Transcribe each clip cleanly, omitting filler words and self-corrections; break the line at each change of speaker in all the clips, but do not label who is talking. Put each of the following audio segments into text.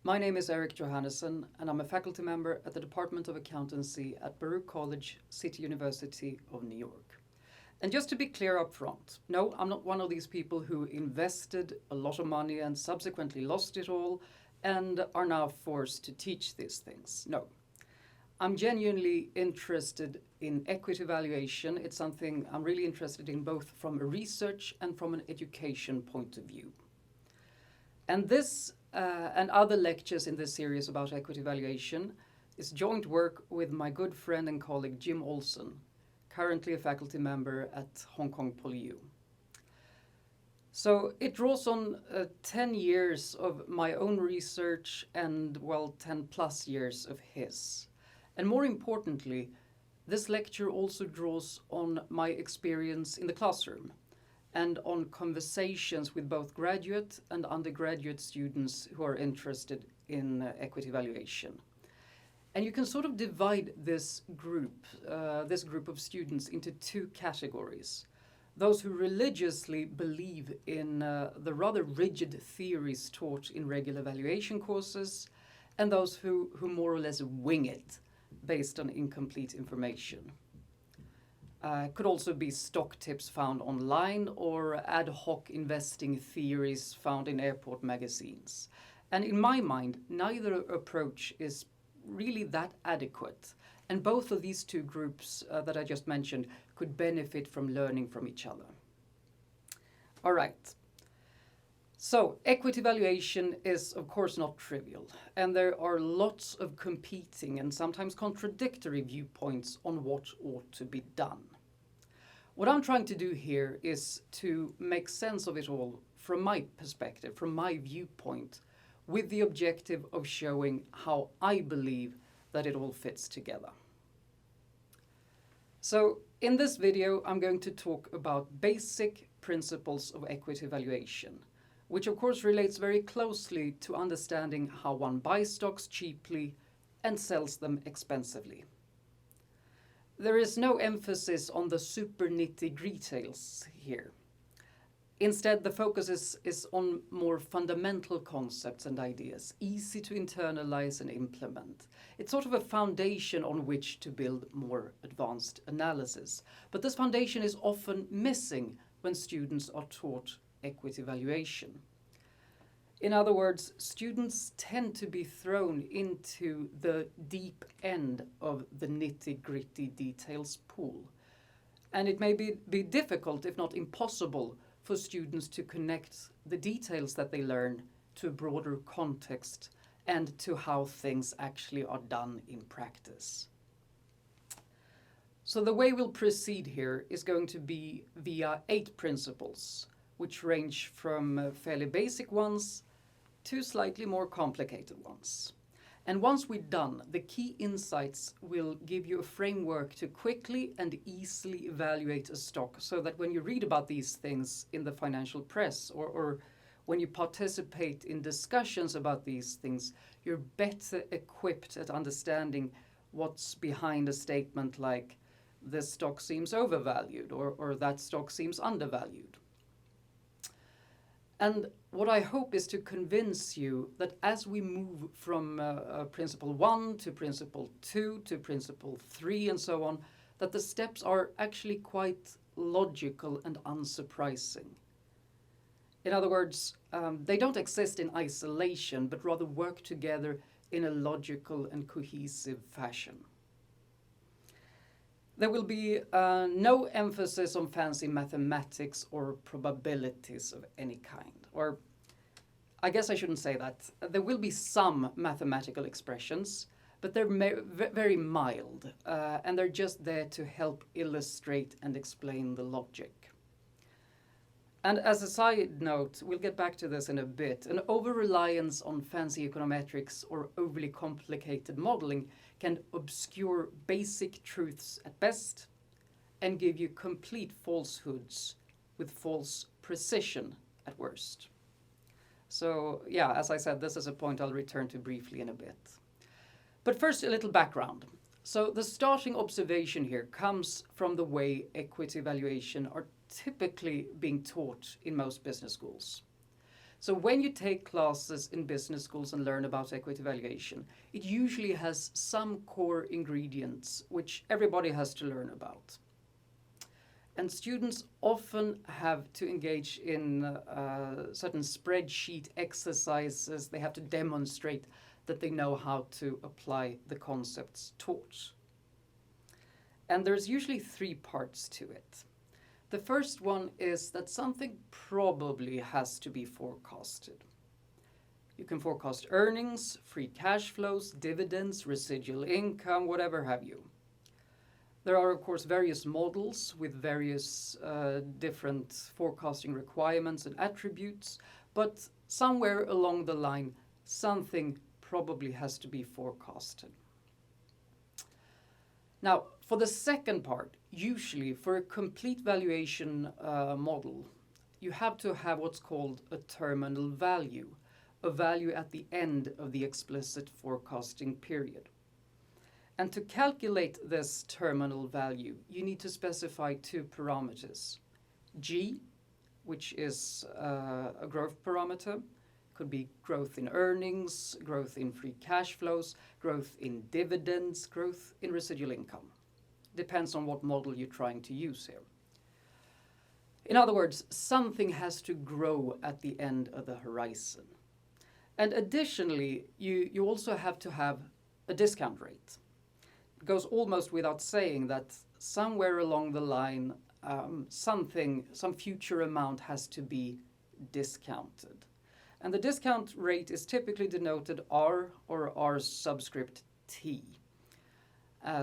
My name is Erik Johannesson, and I'm a faculty member at the Department of Accountancy at Baruch College, City University of New York. And just to be clear up front, no, I'm not one of these people who invested a lot of money and subsequently lost it all and are now forced to teach these things. No. I'm genuinely interested in equity valuation. It's something I'm really interested in both from a research and from an education point of view. And this and other lectures in this series about equity valuation is joint work with my good friend and colleague Jim Olson, currently a faculty member at Hong Kong PolyU. So it draws on 10 years of my own research and, 10 plus years of his. And more importantly, this lecture also draws on my experience in the classroom and on conversations with both graduate and undergraduate students who are interested in equity valuation. And you can sort of divide this group of students into two categories. Those who religiously believe in the rather rigid theories taught in regular valuation courses, and those who more or less wing it based on incomplete information. Could also be stock tips found online or ad hoc investing theories found in airport magazines. And in my mind, neither approach is really that adequate. And both of these two groups that I just mentioned could benefit from learning from each other. All right. So equity valuation is of course not trivial, and there are lots of competing and sometimes contradictory viewpoints on what ought to be done. What I'm trying to do here is to make sense of it all from my perspective, from my viewpoint, with the objective of showing how I believe that it all fits together. So in this video, I'm going to talk about basic principles of equity valuation, which of course relates very closely to understanding how one buys stocks cheaply and sells them expensively. There is no emphasis on the super nitty-gritties here. Instead, the focus is on more fundamental concepts and ideas, easy to internalize and implement. It's sort of a foundation on which to build more advanced analysis. But this foundation is often missing when students are taught equity valuation. In other words, students tend to be thrown into the deep end of the nitty-gritty details pool. And it may be difficult, if not impossible, for students to connect the details that they learn to a broader context and to how things actually are done in practice. So the way we'll proceed here is going to be via 8 principles, which range from fairly basic ones to slightly more complicated ones. And once we're done, the key insights will give you a framework to quickly and easily evaluate a stock so that when you read about these things in the financial press or when you participate in discussions about these things, you're better equipped at understanding what's behind a statement like this stock seems overvalued or that stock seems undervalued. And what I hope is to convince you that as we move from principle 1 to principle 2 to principle 3 and so on, that the steps are actually quite logical and unsurprising. In other words, they don't exist in isolation, but rather work together in a logical and cohesive fashion. There will be no emphasis on fancy mathematics or probabilities of any kind. Or I guess I shouldn't say that. There will be some mathematical expressions, but they're very mild, and they're just there to help illustrate and explain the logic. And as a side note, we'll get back to this in a bit, an over-reliance on fancy econometrics or overly complicated modeling can obscure basic truths at best and give you complete falsehoods with false precision at worst. So yeah, as I said, this is a point I'll return to briefly in a bit. But first, a little background. So the starting observation here comes from the way equity valuation are typically being taught in most business schools. So when you take classes in business schools and learn about equity valuation, it usually has some core ingredients which everybody has to learn about. And students often have to engage in certain spreadsheet exercises. They have to demonstrate that they know how to apply the concepts taught. And there's usually 3 parts to it. The first one is that something probably has to be forecasted. You can forecast earnings, free cash flows, dividends, residual income, whatever have you. There are, of course, various models with various different forecasting requirements and attributes, but somewhere along the line, something probably has to be forecasted. Now, for the second part, usually for a complete valuation model, you have to have what's called a terminal value, a value at the end of the explicit forecasting period. And to calculate this terminal value, you need to specify 2 parameters. G, which is a growth parameter, could be growth in earnings, growth in free cash flows, growth in dividends, growth in residual income. Depends on what model you're trying to use here. In other words, something has to grow at the end of the horizon. And additionally, you also have to have a discount rate. It goes almost without saying that somewhere along the line, some future amount has to be discounted. And the discount rate is typically denoted R or R subscript T,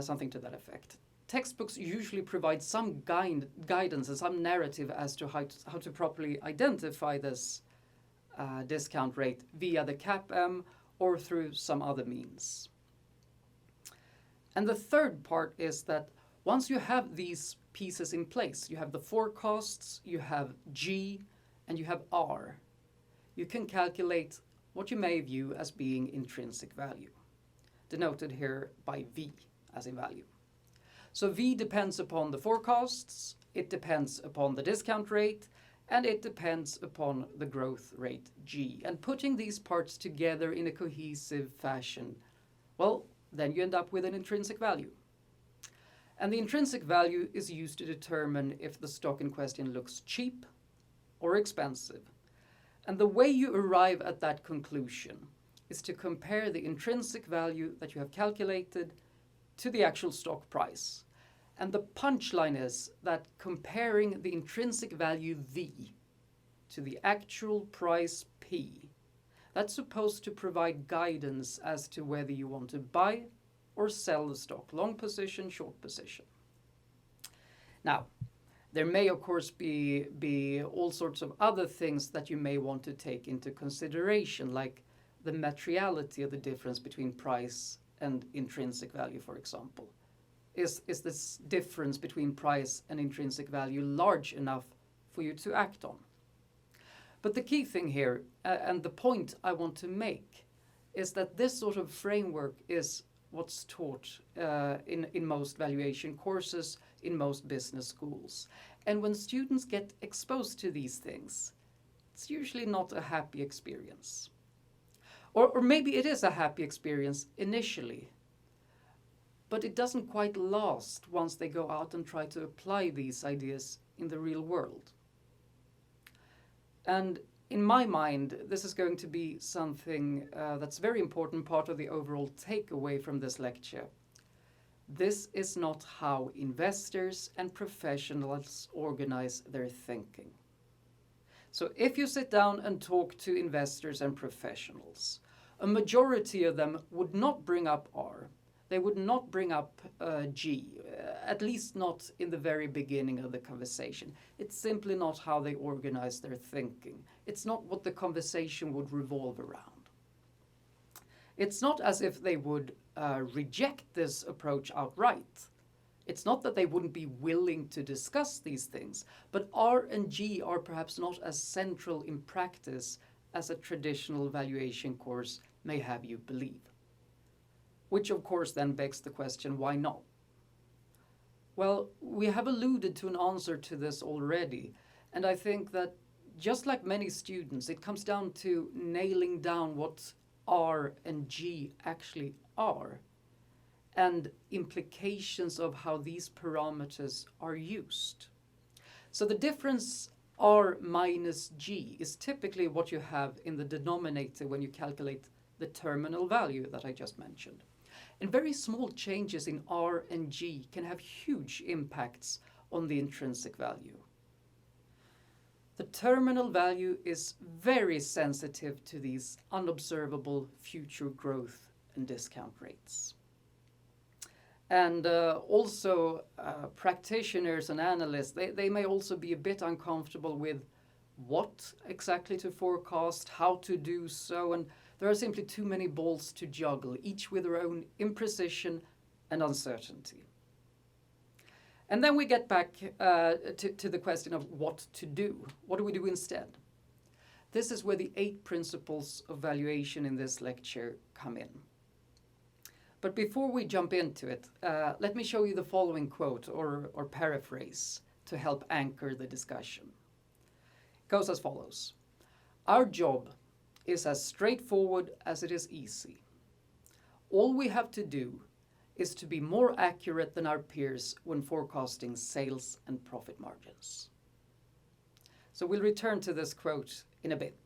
something to that effect. Textbooks usually provide some guidance and some narrative as to how to properly identify this discount rate via the CAPM or through some other means. And the third part is that once you have these pieces in place, you have the forecasts, you have G, and you have R, you can calculate what you may view as being intrinsic value, denoted here by V as in value. So V depends upon the forecasts, it depends upon the discount rate, and it depends upon the growth rate G. And putting these parts together in a cohesive fashion, well, then you end up with an intrinsic value. And the intrinsic value is used to determine if the stock in question looks cheap or expensive. And the way you arrive at that conclusion is to compare the intrinsic value that you have calculated to the actual stock price. And the punchline is that comparing the intrinsic value V to the actual price P, that's supposed to provide guidance as to whether you want to buy or sell the stock, long position, short position. Now, there may, of course, be all sorts of other things that you may want to take into consideration, like the materiality of the difference between price and intrinsic value, for example. Is this difference between price and intrinsic value large enough for you to act on? But the key thing here, and the point I want to make, is that this sort of framework is what's taught in most valuation courses, in most business schools. And when students get exposed to these things, it's usually not a happy experience. Or maybe it is a happy experience initially, but it doesn't quite last once they go out and try to apply these ideas in the real world. And in my mind, this is going to be something that's a very important part of the overall takeaway from this lecture. This is not how investors and professionals organize their thinking. So if you sit down and talk to investors and professionals, a majority of them would not bring up R. They would not bring up G, at least not in the very beginning of the conversation. It's simply not how they organize their thinking. It's not what the conversation would revolve around. It's not as if they would reject this approach outright. It's not that they wouldn't be willing to discuss these things, but R and G are perhaps not as central in practice as a traditional valuation course may have you believe. Which of course then begs the question, why not? Well, we have alluded to an answer to this already, and I think that just like many students, it comes down to nailing down what R and G actually are and implications of how these parameters are used. So the difference R minus G is typically what you have in the denominator when you calculate the terminal value that I just mentioned. And very small changes in R and G can have huge impacts on the intrinsic value. The terminal value is very sensitive to these unobservable future growth and discount rates. And also practitioners and analysts, they may also be a bit uncomfortable with what exactly to forecast, how to do so, and there are simply too many balls to juggle, each with their own imprecision and uncertainty. And then we get back to the question of what to do. What do we do instead? This is where the 8 principles of valuation in this lecture come in. But before we jump into it, let me show you the following quote or paraphrase to help anchor the discussion. It goes as follows. Our job is as straightforward as it is easy. All we have to do is to be more accurate than our peers when forecasting sales and profit margins. So we'll return to this quote in a bit.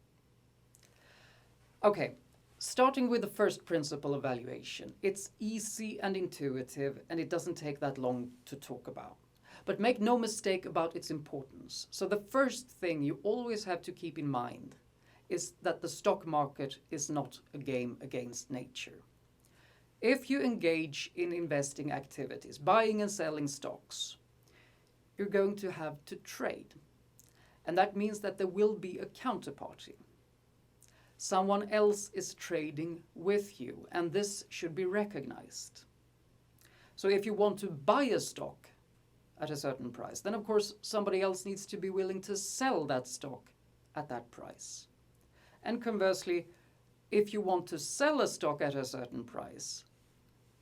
Okay, starting with the first principle of valuation. It's easy and intuitive, and it doesn't take that long to talk about. But make no mistake about its importance. So the first thing you always have to keep in mind is that the stock market is not a game against nature. If you engage in investing activities, buying and selling stocks, you're going to have to trade. And that means that there will be a counterparty. Someone else is trading with you, and this should be recognized. So if you want to buy a stock at a certain price, then of course somebody else needs to be willing to sell that stock at that price. And conversely, if you want to sell a stock at a certain price,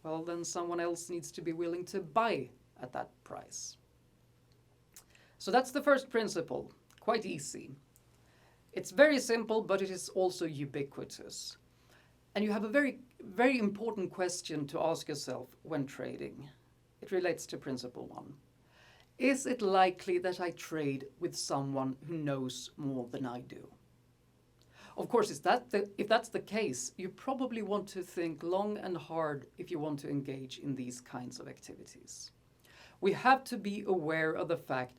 well, then someone else needs to be willing to buy at that price. So that's the first principle, quite easy. It's very simple, but it is also ubiquitous. And you have a very, very important question to ask yourself when trading. It relates to principle 1. Is it likely that I trade with someone who knows more than I do? Of course, if that's the case, you probably want to think long and hard if you want to engage in these kinds of activities. We have to be aware of the fact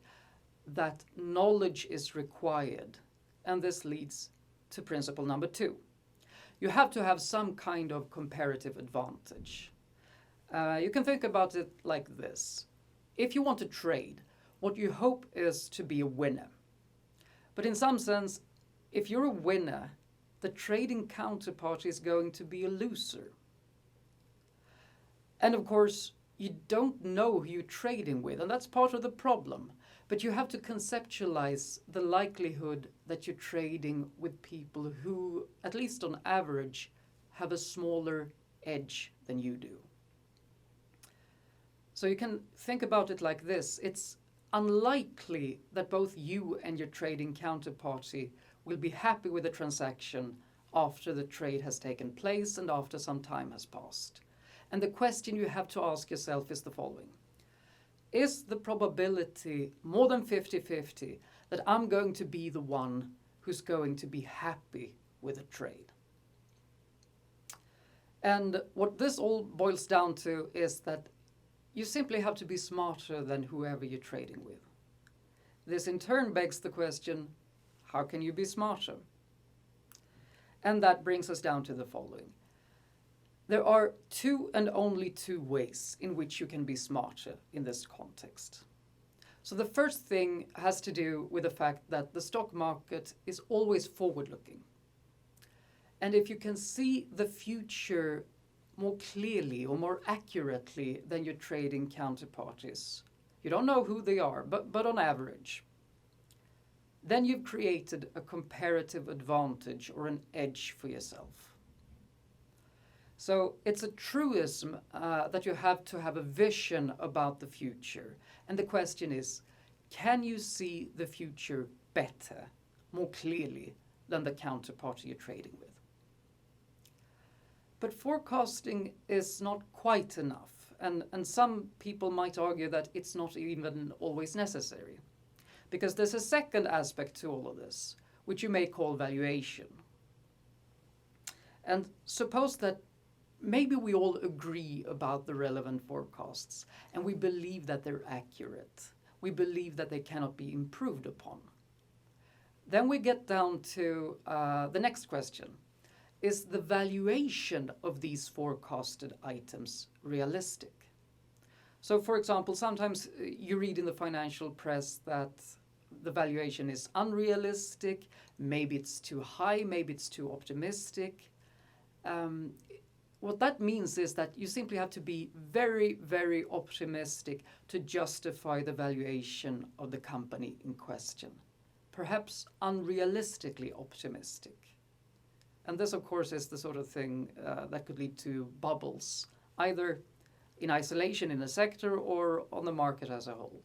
that knowledge is required, and this leads to principle number 2. You have to have some kind of comparative advantage. You can think about it like this. If you want to trade, what you hope is to be a winner. But in some sense, if you're a winner, the trading counterparty is going to be a loser. And of course, you don't know who you're trading with, and that's part of the problem. But you have to conceptualize the likelihood that you're trading with people who, at least on average, have a smaller edge than you do. So you can think about it like this. It's unlikely that both you and your trading counterparty will be happy with the transaction after the trade has taken place and after some time has passed. And the question you have to ask yourself is the following. Is the probability more than 50-50 that I'm going to be the one who's going to be happy with a trade? And what this all boils down to is that you simply have to be smarter than whoever you're trading with. This in turn begs the question, how can you be smarter? And that brings us down to the following. There are 2 and only 2 ways in which you can be smarter in this context. So the first thing has to do with the fact that the stock market is always forward-looking. And if you can see the future more clearly or more accurately than your trading counterparties, you don't know who they are, but on average, then you've created a comparative advantage or an edge for yourself. So it's a truism that you have to have a vision about the future. And the question is, can you see the future better more clearly than the counterparty you're trading with. But forecasting is not quite enough, and some people might argue that it's not even always necessary, because there's a second aspect to all of this, which you may call valuation. And suppose that maybe we all agree about the relevant forecasts, and we believe that they're accurate. We believe that they cannot be improved upon. Then we get down to the next question. Is the valuation of these forecasted items realistic? So, for example, sometimes you read in the financial press that the valuation is unrealistic, maybe it's too high, maybe it's too optimistic. What that means is that you simply have to be very, very optimistic to justify the valuation of the company in question. Perhaps unrealistically optimistic. And this, of course, is the sort of thing that could lead to bubbles, either in isolation in a sector or on the market as a whole.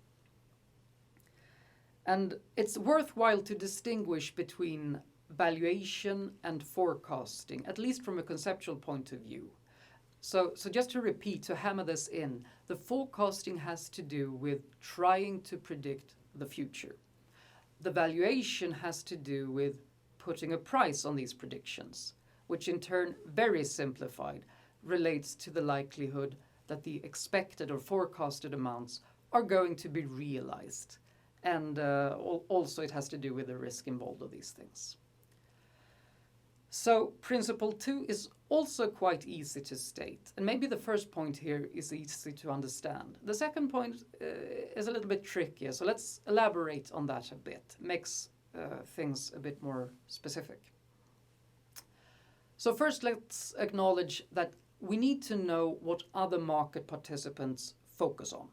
And it's worthwhile to distinguish between valuation and forecasting, at least from a conceptual point of view. So just to repeat, to hammer this in, the forecasting has to do with trying to predict the future. The valuation has to do with putting a price on these predictions, which in turn, very simplified, relates to the likelihood that the expected or forecasted amounts are going to be realized. And also it has to do with the risk involved of these things. So principle 2 is also quite easy to state. And maybe the first point here is easy to understand. The second point is a little bit trickier. So let's elaborate on that a bit. Makes things a bit more specific. So first, let's acknowledge that we need to know what other market participants focus on.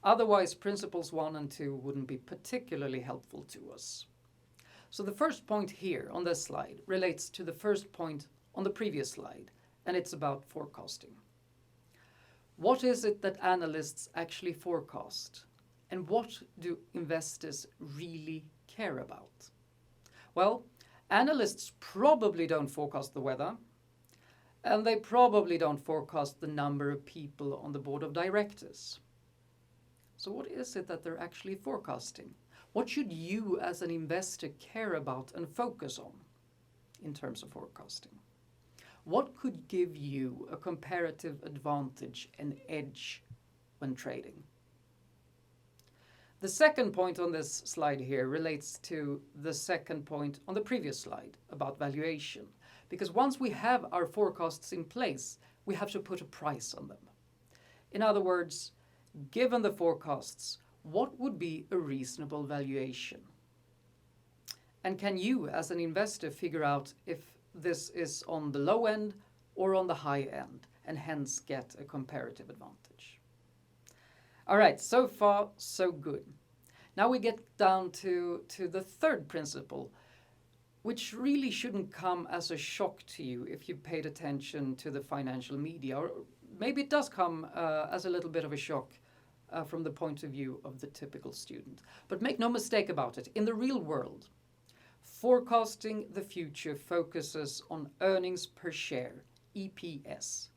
Otherwise, principles 1 and 2 wouldn't be particularly helpful to us. So the first point here on this slide relates to the first point on the previous slide, and it's about forecasting. What is it that analysts actually forecast? And what do investors really care about? Well, analysts probably don't forecast the weather, and they probably don't forecast the number of people on the board of directors. So what is it that they're actually forecasting? What should you as an investor care about and focus on in terms of forecasting? What could give you a comparative advantage and edge when trading? The second point on this slide here relates to the second point on the previous slide about valuation. Because once we have our forecasts in place, we have to put a price on them. In other words, given the forecasts, what would be a reasonable valuation? And can you, as an investor, figure out if this is on the low end or on the high end, and hence get a comparative advantage? All right, so far, so good. Now we get down to the third principle, which really shouldn't come as a shock to you if you paid attention to the financial media, or maybe it does come as a little bit of a shock from the point of view of the typical student. But make no mistake about it, in the real world, forecasting the future focuses on earnings per share, EPS.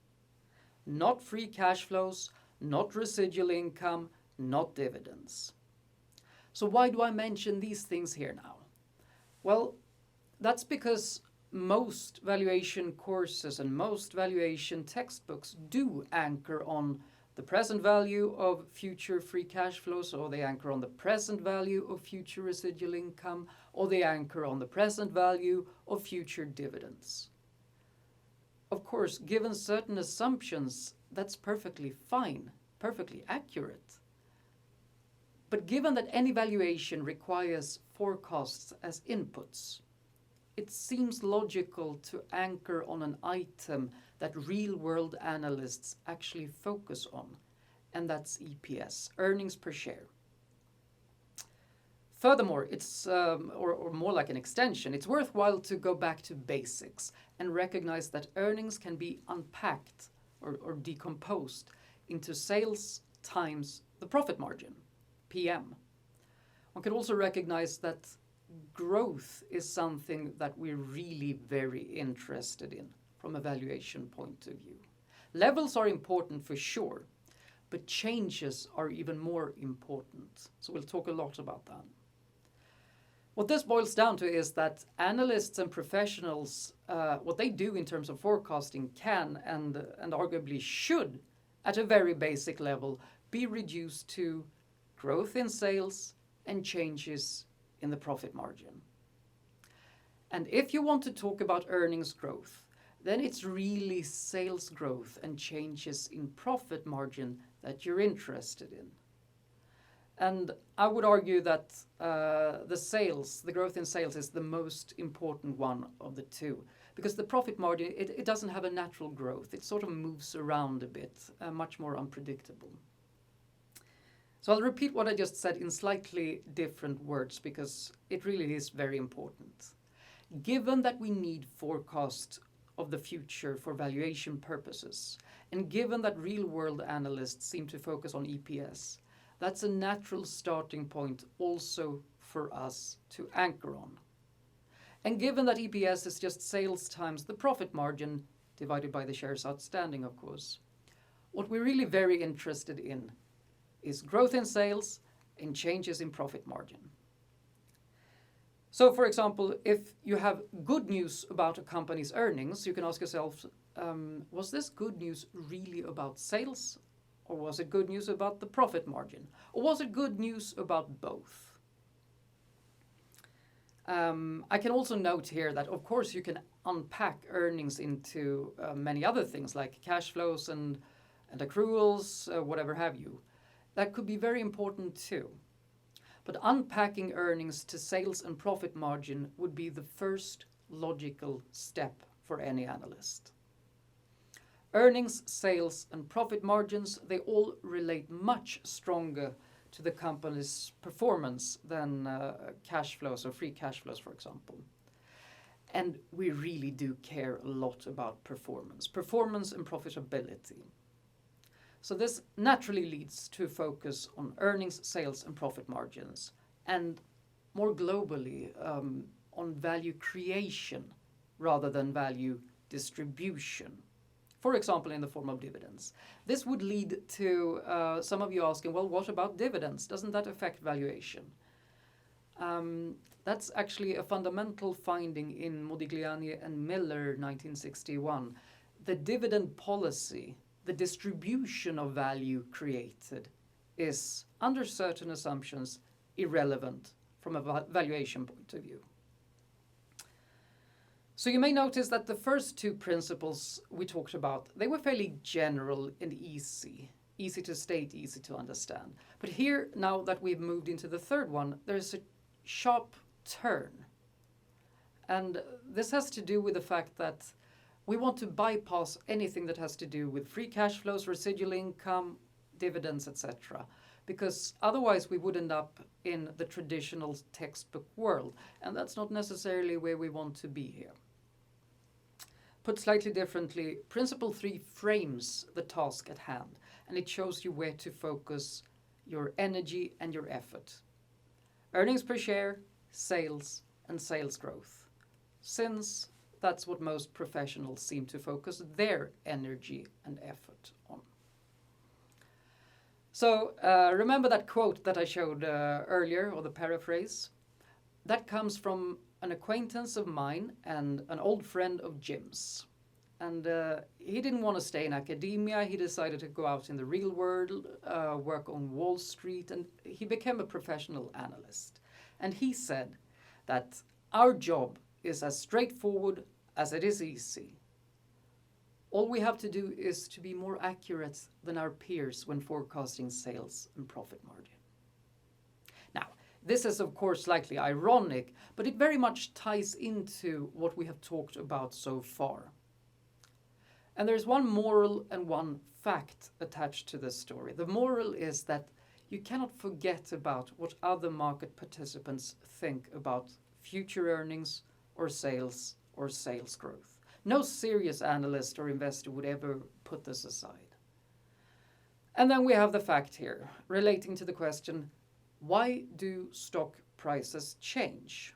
Not free cash flows, not residual income, not dividends. So why do I mention these things here now? Well, that's because most valuation courses and most valuation textbooks do anchor on the present value of future free cash flows, or they anchor on the present value of future residual income, or they anchor on the present value of future dividends. Of course, given certain assumptions, that's perfectly fine, perfectly accurate. But given that any valuation requires forecasts as inputs, it seems logical to anchor on an item that real-world analysts actually focus on, and that's EPS, earnings per share. Furthermore, it's, or more like an extension, it's worthwhile to go back to basics and recognize that earnings can be unpacked or decomposed into sales times the profit margin, PM. One can also recognize that growth is something that we're really very interested in from a valuation point of view. Levels are important for sure, but changes are even more important. So we'll talk a lot about that. What this boils down to is that analysts and professionals, what they do in terms of forecasting can and arguably should, at a very basic level, be reduced to growth in sales and changes in the profit margin. And if you want to talk about earnings growth, then it's really sales growth and changes in profit margin that you're interested in. And I would argue that the growth in sales is the most important one of the two, because the profit margin, it doesn't have a natural growth. It sort of moves around a bit, much more unpredictable. So I'll repeat what I just said in slightly different words, because it really is very important. Given that we need forecast of the future for valuation purposes, and given that real-world analysts seem to focus on EPS, that's a natural starting point also for us to anchor on. And given that EPS is just sales times the profit margin divided by the shares outstanding, of course, what we're really very interested in is growth in sales and changes in profit margin. So, for example, if you have good news about a company's earnings, you can ask yourself, was this good news really about sales? Or was it good news about the profit margin? Or was it good news about both? I can also note here that, of course, you can unpack earnings into many other things like cash flows and accruals, whatever have you. That could be very important too. But unpacking earnings to sales and profit margin would be the first logical step for any analyst. Earnings, sales, and profit margins, they all relate much stronger to the company's performance than cash flows or free cash flows, for example. And we really do care a lot about performance and profitability. So this naturally leads to focus on earnings, sales, and profit margins, and more globally on value creation rather than value distribution. For example, in the form of dividends. This would lead to some of you asking, well, what about dividends? Doesn't that affect valuation? That's actually a fundamental finding in Modigliani and Miller, 1961. The dividend policy, the distribution of value created, is, under certain assumptions, irrelevant from a valuation point of view. So you may notice that the first two principles we talked about, they were fairly general and easy to state, easy to understand. But here, now that we've moved into the third one, there's a sharp turn. And this has to do with the fact that we want to bypass anything that has to do with free cash flows, residual income, dividends, etc. Because otherwise we would end up in the traditional textbook world. And that's not necessarily where we want to be here. Put slightly differently, Principle 3 frames the task at hand, and it shows you where to focus your energy and your effort. Earnings per share, sales, and sales growth, since that's what most professionals seem to focus their energy and effort on. So remember that quote that I showed earlier, or the paraphrase? That comes from an acquaintance of mine and an old friend of Jim's. And he didn't want to stay in academia. He decided to go out in the real world, work on Wall Street, and he became a professional analyst. And he said that our job is as straightforward as it is easy. All we have to do is to be more accurate than our peers when forecasting sales and profit margin. Now, this is of course slightly ironic, but it very much ties into what we have talked about so far. And there's one moral and one fact attached to this story. The moral is that you cannot forget about what other market participants think about future earnings or sales growth. No serious analyst or investor would ever put this aside. And then we have the fact here relating to the question, why do stock prices change?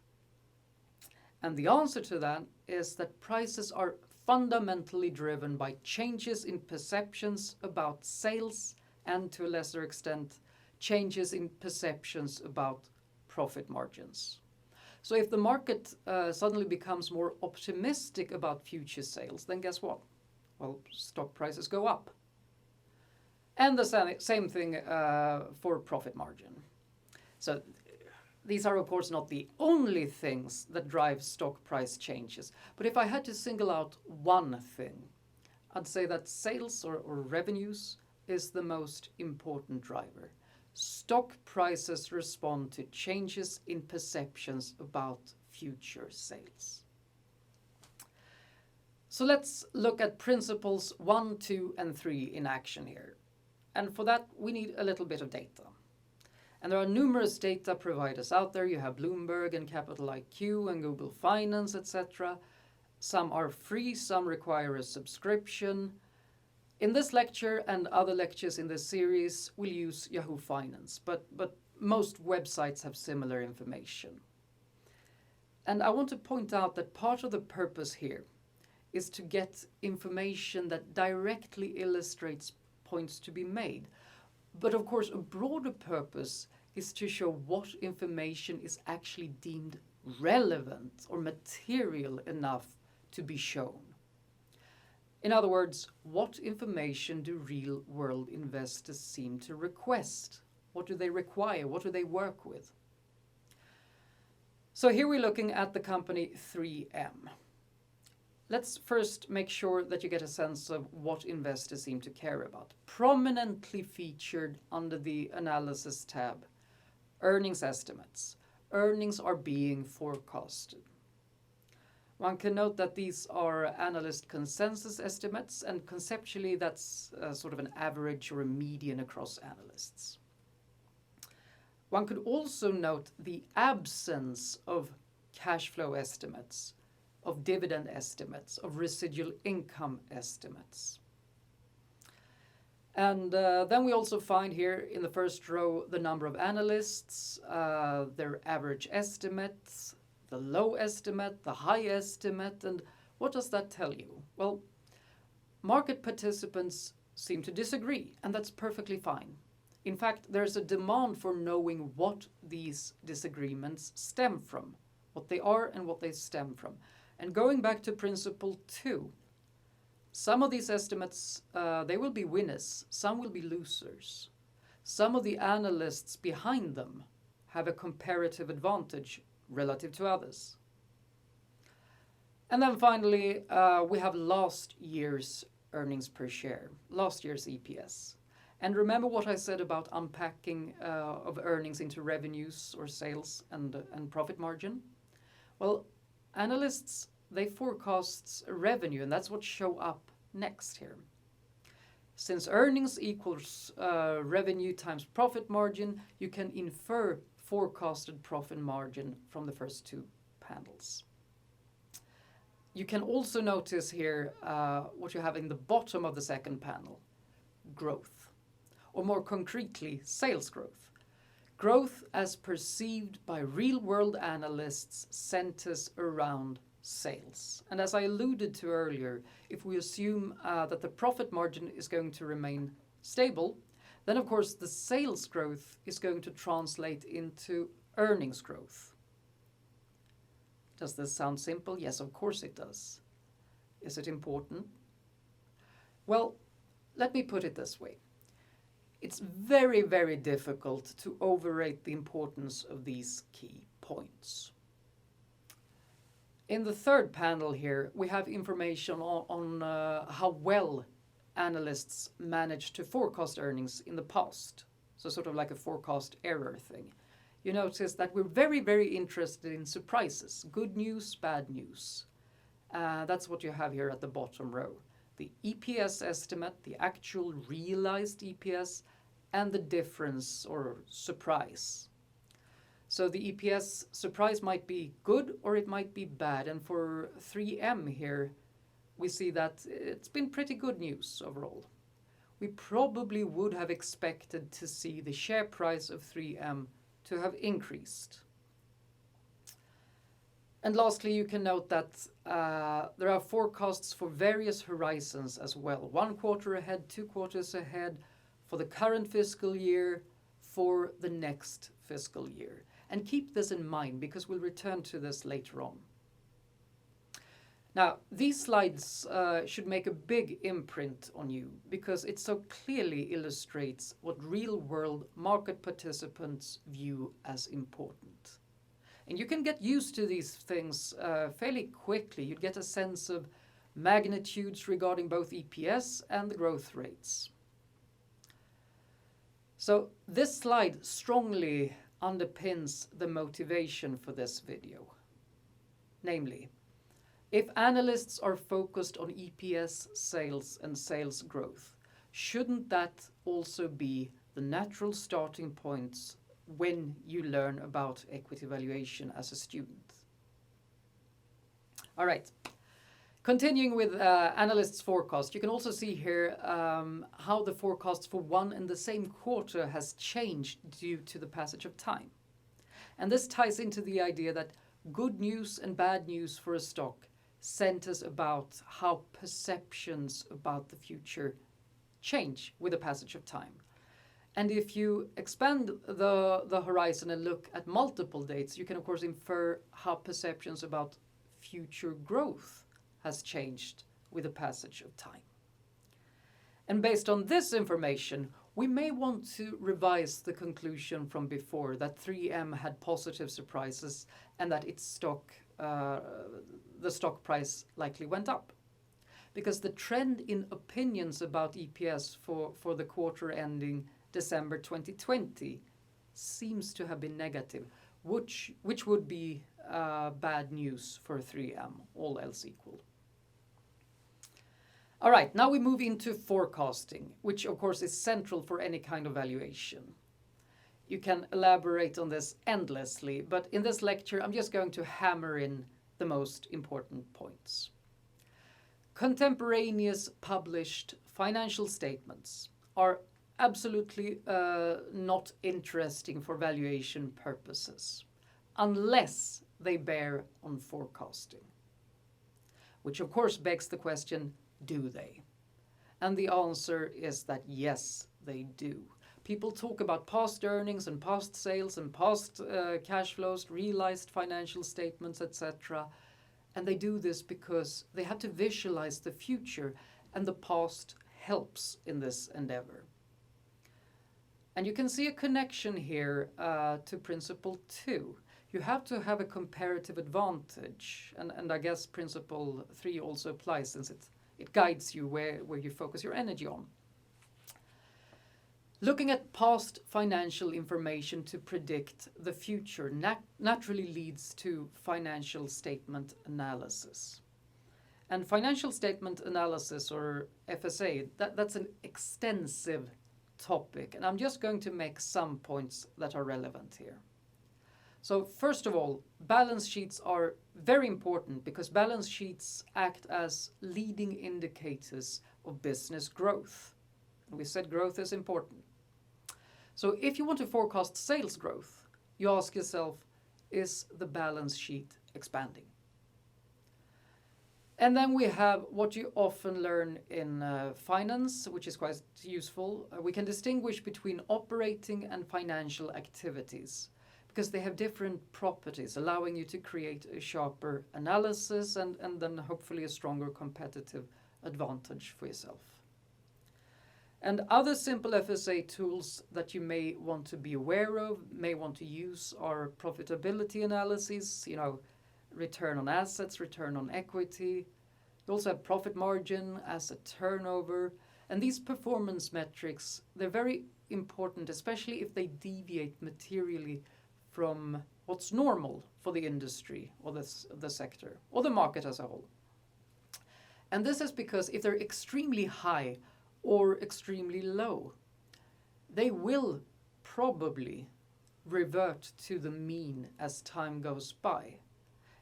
And the answer to that is that prices are fundamentally driven by changes in perceptions about sales and, to a lesser extent, changes in perceptions about profit margins. So if the market suddenly becomes more optimistic about future sales, then guess what? Well, stock prices go up. And the same thing for profit margin. So these are, of course, not the only things that drive stock price changes. But if I had to single out one thing, I'd say that sales or revenues is the most important driver. Stock prices respond to changes in perceptions about future sales. So let's look at principles 1, 2, and 3 in action here. And for that, we need a little bit of data. And there are numerous data providers out there. You have Bloomberg and Capital IQ and Google Finance, etc. Some are free, some require a subscription. In this lecture and other lectures in this series, we'll use Yahoo Finance, but most websites have similar information. And I want to point out that part of the purpose here is to get information that directly illustrates points to be made. But of course, a broader purpose is to show what information is actually deemed relevant or material enough to be shown. In other words, what information do real-world investors seem to request? What do they require? What do they work with? So here we're looking at the company 3M. Let's first make sure that you get a sense of what investors seem to care about. Prominently featured under the Analysis tab, earnings estimates. Earnings are being forecasted. One can note that these are analyst consensus estimates, and conceptually that's sort of an average or a median across analysts. One could also note the absence of cash flow estimates, of dividend estimates, of residual income estimates. And then we also find here in the first row the number of analysts, their average estimates, the low estimate, the high estimate, and what does that tell you? Well, market participants seem to disagree, and that's perfectly fine. In fact, there's a demand for knowing what these disagreements stem from, what they are and what they stem from. And going back to principle 2, some of these estimates, they will be winners, some will be losers. Some of the analysts behind them have a comparative advantage relative to others. And then finally, we have last year's earnings per share, last year's EPS. And remember what I said about unpacking of earnings into revenues or sales and profit margin? Well, analysts, they forecast revenue, and that's what show up next here. Since earnings equals revenue times profit margin, you can infer forecasted profit margin from the first two panels. You can also notice here what you have in the bottom of the second panel, growth, or more concretely, sales growth. Growth as perceived by real-world analysts centers around sales. And as I alluded to earlier, if we assume that the profit margin is going to remain stable, then of course the sales growth is going to translate into earnings growth. Does this sound simple? Yes, of course it does. Is it important? Well, let me put it this way. It's very, very difficult to overrate the importance of these key points. In the third panel here, we have information on how well analysts managed to forecast earnings in the past. So sort of like a forecast error thing. You notice that we're very, very interested in surprises. Good news, bad news. That's what you have here at the bottom row. The EPS estimate, the actual realized EPS, and the difference or surprise. So the EPS surprise might be good or it might be bad. And for 3M here, we see that it's been pretty good news overall. We probably would have expected to see the share price of 3M to have increased. And lastly, you can note that there are forecasts for various horizons as well. 1 quarter ahead, 2 quarters ahead, for the current fiscal year, for the next fiscal year. And keep this in mind because we'll return to this later on. Now, these slides should make a big imprint on you because it so clearly illustrates what real-world market participants view as important. And you can get used to these things fairly quickly. You'd get a sense of magnitudes regarding both EPS and the growth rates. So this slide strongly underpins the motivation for this video. Namely, if analysts are focused on EPS, sales, and sales growth, shouldn't that also be the natural starting points when you learn about equity valuation as a student? All right. Continuing with analysts' forecast, you can also see here how the forecast for one and the same quarter has changed due to the passage of time. And this ties into the idea that good news and bad news for a stock centers about how perceptions about the future change with the passage of time. And if you expand the horizon and look at multiple dates, you can of course infer how perceptions about future growth has changed with the passage of time. And based on this information, we may want to revise the conclusion from before that 3M had positive surprises and that its stock, the stock price likely went up. Because the trend in opinions about EPS for the quarter ending December 2020 seems to have been negative, which would be bad news for 3M, all else equal. All right, now we move into forecasting, which of course is central for any kind of valuation. You can elaborate on this endlessly, but in this lecture, I'm just going to hammer in the most important points. Contemporaneous published financial statements are absolutely not interesting for valuation purposes, unless they bear on forecasting. Which of course begs the question, do they? And the answer is that yes, they do. People talk about past earnings and past sales and past cash flows, realized financial statements, etc. And they do this because they have to visualize the future, and the past helps in this endeavor. And you can see a connection here to principle 2. You have to have a comparative advantage, and I guess principle 3 also applies since it guides you where you focus your energy on. Looking at past financial information to predict the future naturally leads to financial statement analysis. And financial statement analysis, or FSA, that's an extensive topic, and I'm just going to make some points that are relevant here. So first of all, balance sheets are very important because balance sheets act as leading indicators of business growth. We said growth is important. So if you want to forecast sales growth, you ask yourself, is the balance sheet expanding? And then we have what you often learn in finance, which is quite useful. We can distinguish between operating and financial activities, because they have different properties, allowing you to create a sharper analysis and then hopefully a stronger competitive advantage for yourself. And other simple FSA tools that you may want to be aware of, may want to use, are profitability analyses, return on assets, return on equity. You also have profit margin, asset turnover, and these performance metrics, they're very important, especially if they deviate materially from what's normal for the industry or the sector or the market as a whole. And this is because if they're extremely high or extremely low, they will probably revert to the mean as time goes by.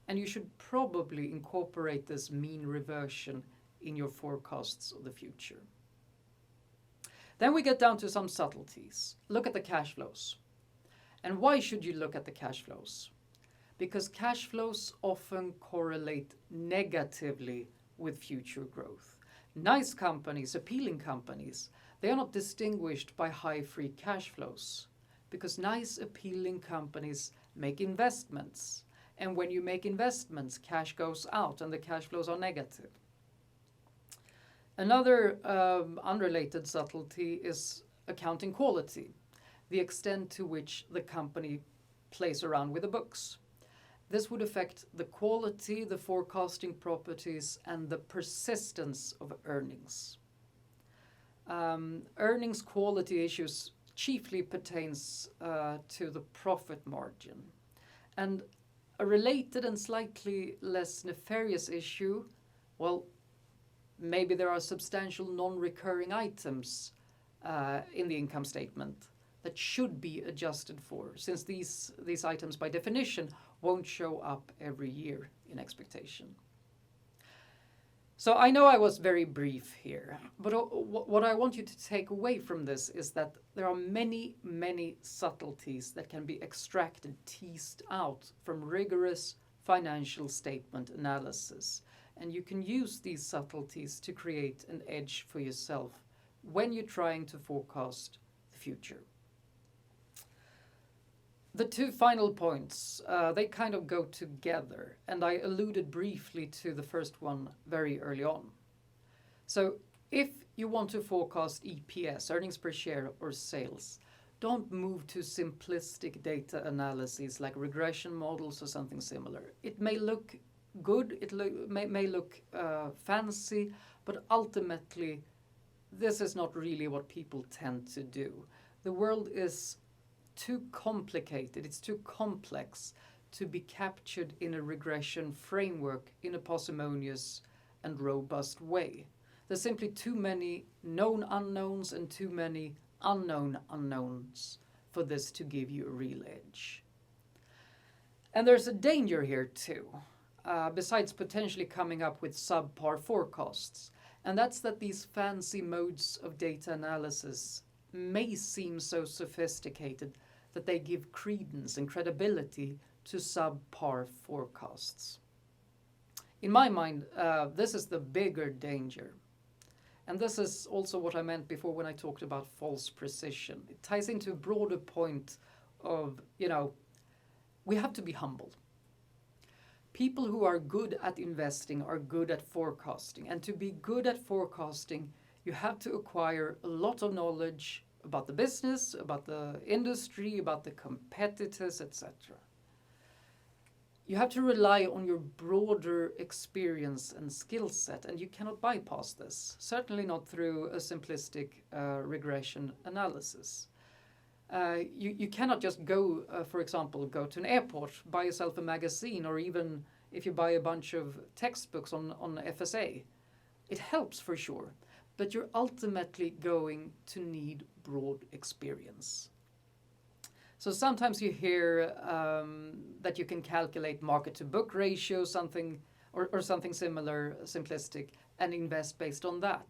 And you should probably incorporate this mean reversion in your forecasts of the future. Then we get down to some subtleties. Look at the cash flows. And why should you look at the cash flows? because cash flows often correlate negatively with future growth. Nice companies, appealing companies, they are not distinguished by high free cash flows, because nice, appealing companies make investments. And when you make investments, cash goes out and the cash flows are negative. Another unrelated subtlety is accounting quality, the extent to which the company plays around with the books. This would affect the quality, the forecasting properties, and the persistence of earnings. Earnings quality issues chiefly pertains to the profit margin. And a related and slightly less nefarious issue, well, maybe there are substantial non-recurring items in the income statement that should be adjusted for, since these items by definition won't show up every year in expectation. So I know I was very brief here, but what I want you to take away from this is that there are many, many subtleties that can be extracted, teased out from rigorous financial statement analysis. And you can use these subtleties to create an edge for yourself when you're trying to forecast the future. The two final points, they kind of go together, and I alluded briefly to the first one very early on. So if you want to forecast EPS, earnings per share, or sales, don't move to simplistic data analyses like regression models or something similar. It may look good, it may look fancy, but ultimately this is not really what people tend to do. The world is too complicated, it's too complex to be captured in a regression framework in a parsimonious and robust way. There's simply too many known unknowns and too many unknown unknowns for this to give you a real edge. And there's a danger here too, besides potentially coming up with subpar forecasts, and that's that these fancy modes of data analysis may seem so sophisticated that they give credence and credibility to subpar forecasts. In my mind, this is the bigger danger. And this is also what I meant before when I talked about false precision. It ties into a broader point of, we have to be humble. People who are good at investing are good at forecasting. And to be good at forecasting, you have to acquire a lot of knowledge about the business, about the industry, about the competitors, etc. You have to rely on your broader experience and skill set, and you cannot bypass this, certainly not through a simplistic regression analysis. You cannot just go, for example, go to an airport, buy yourself a magazine, or even if you buy a bunch of textbooks on FSA. It helps for sure, but you're ultimately going to need broad experience. So sometimes you hear that you can calculate market-to-book ratio, something similar, simplistic, and invest based on that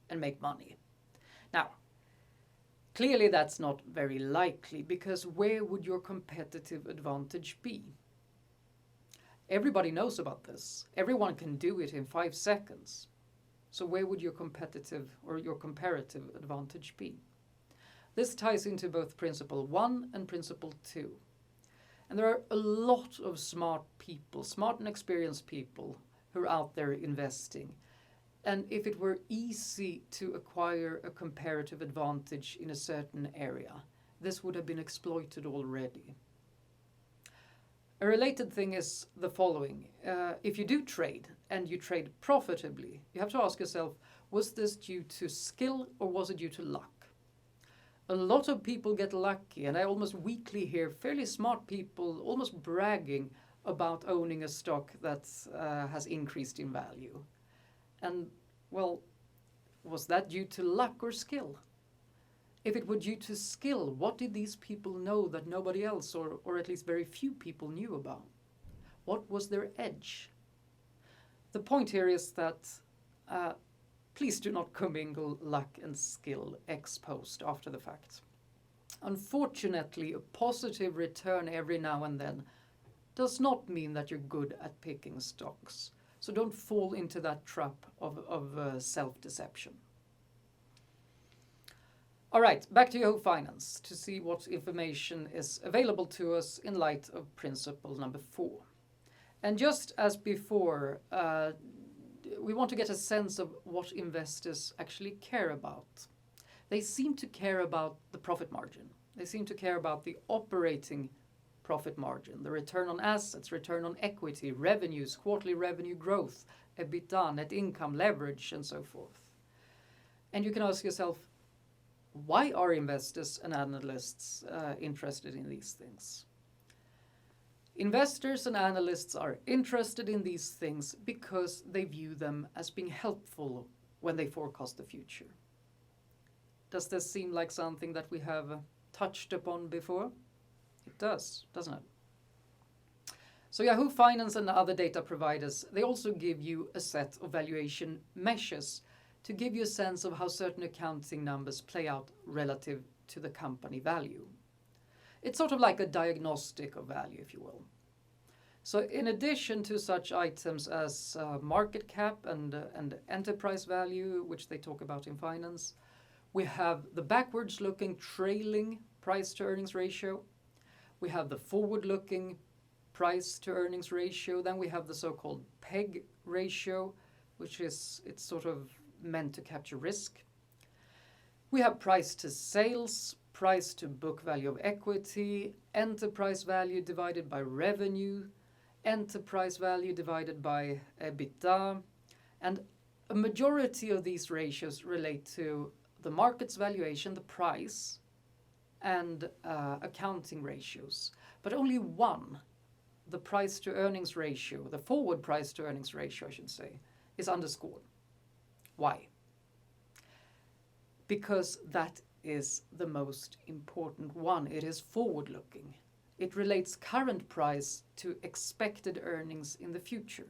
and make money. Now, clearly that's not very likely, because where would your competitive advantage be? Everybody knows about this. Everyone can do it in 5 seconds. So where would your competitive or your comparative advantage be? This ties into both principle 1 and principle 2. And there are a lot of smart people, smart and experienced people who are out there investing. And if it were easy to acquire a comparative advantage in a certain area, this would have been exploited already. A related thing is the following. If you do trade, and you trade profitably, you have to ask yourself, was this due to skill or was it due to luck? A lot of people get lucky, and I almost weekly hear fairly smart people almost bragging about owning a stock that has increased in value. And, well, was that due to luck or skill? If it were due to skill, what did these people know that nobody else, or at least very few people, knew about? What was their edge? The point here is that please do not commingle luck and skill ex post after the fact. Unfortunately, a positive return every now and then does not mean that you're good at picking stocks. So don't fall into that trap of self-deception. All right, back to Yahoo Finance to see what information is available to us in light of principle number 4. And just as before, we want to get a sense of what investors actually care about. They seem to care about the profit margin. They seem to care about the operating profit margin, the return on assets, return on equity, revenues, quarterly revenue growth, EBITDA, net income, leverage, and so forth. And you can ask yourself, why are investors and analysts interested in these things? Investors and analysts are interested in these things because they view them as being helpful when they forecast the future. Does this seem like something that we have touched upon before? It does, doesn't it? So Yahoo Finance and other data providers, they also give you a set of valuation measures to give you a sense of how certain accounting numbers play out relative to the company value. It's sort of like a diagnostic of value, if you will. So in addition to such items as market cap and enterprise value, which they talk about in finance, we have the backwards-looking trailing price-to-earnings ratio. We have the forward-looking price-to-earnings ratio. Then we have the so-called PEG ratio, which is it's sort of meant to capture risk. We have price to sales, price to book value of equity, enterprise value divided by revenue, enterprise value divided by EBITDA, and a majority of these ratios relate to the market's valuation, the price, and accounting ratios. But only one, the price to earnings ratio, the forward price to earnings ratio, I should say, is underscored. Why? Because that is the most important one. It is forward-looking. It relates current price to expected earnings in the future.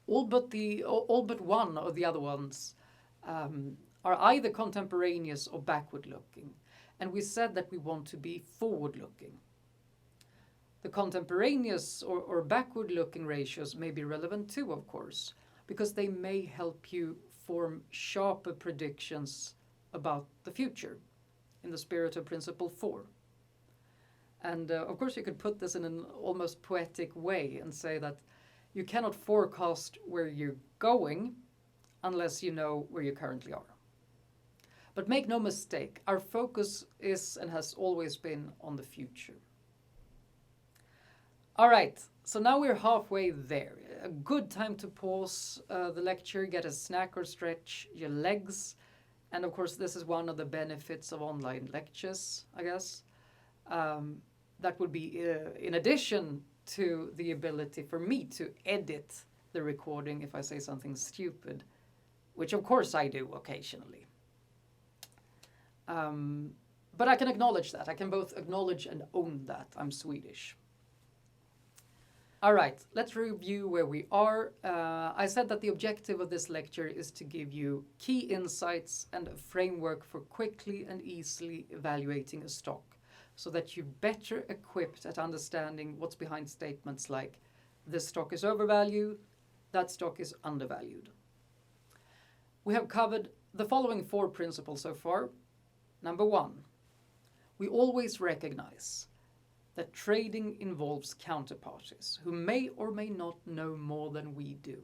All but one of the other ones are either contemporaneous or backward-looking. And we said that we want to be forward-looking. The contemporaneous or backward-looking ratios may be relevant too, of course, because they may help you form sharper predictions about the future in the spirit of Principle 4. And of course you could put this in an almost poetic way and say that you cannot forecast where you're going unless you know where you currently are. But make no mistake, our focus is and has always been on the future. All right, so now we're halfway there. A good time to pause the lecture, get a snack or stretch your legs. And of course, this is one of the benefits of online lectures, I guess. That would be in addition to the ability for me to edit the recording if I say something stupid, which of course I do occasionally. But I can acknowledge that. I can both acknowledge and own that. I'm Swedish. All right, let's review where we are. I said that the objective of this lecture is to give you key insights and a framework for quickly and easily evaluating a stock so that you're better equipped at understanding what's behind statements like this stock is overvalued, that stock is undervalued. We have covered the following 4 principles so far. Number 1, we always recognize that trading involves counterparties who may or may not know more than we do,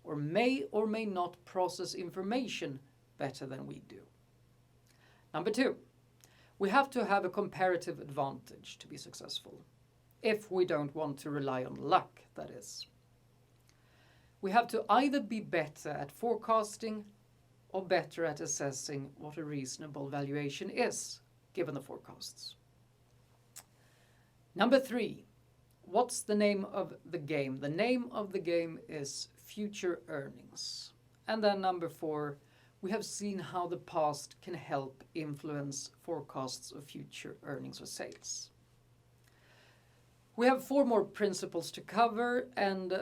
or may not process information better than we do. Number 2, we have to have a comparative advantage to be successful, if we don't want to rely on luck, that is. We have to either be better at forecasting or better at assessing what a reasonable valuation is, given the forecasts. Number 3, what's the name of the game? The name of the game is future earnings. And then number 4, we have seen how the past can help influence forecasts of future earnings or sales. We have 4 more principles to cover, and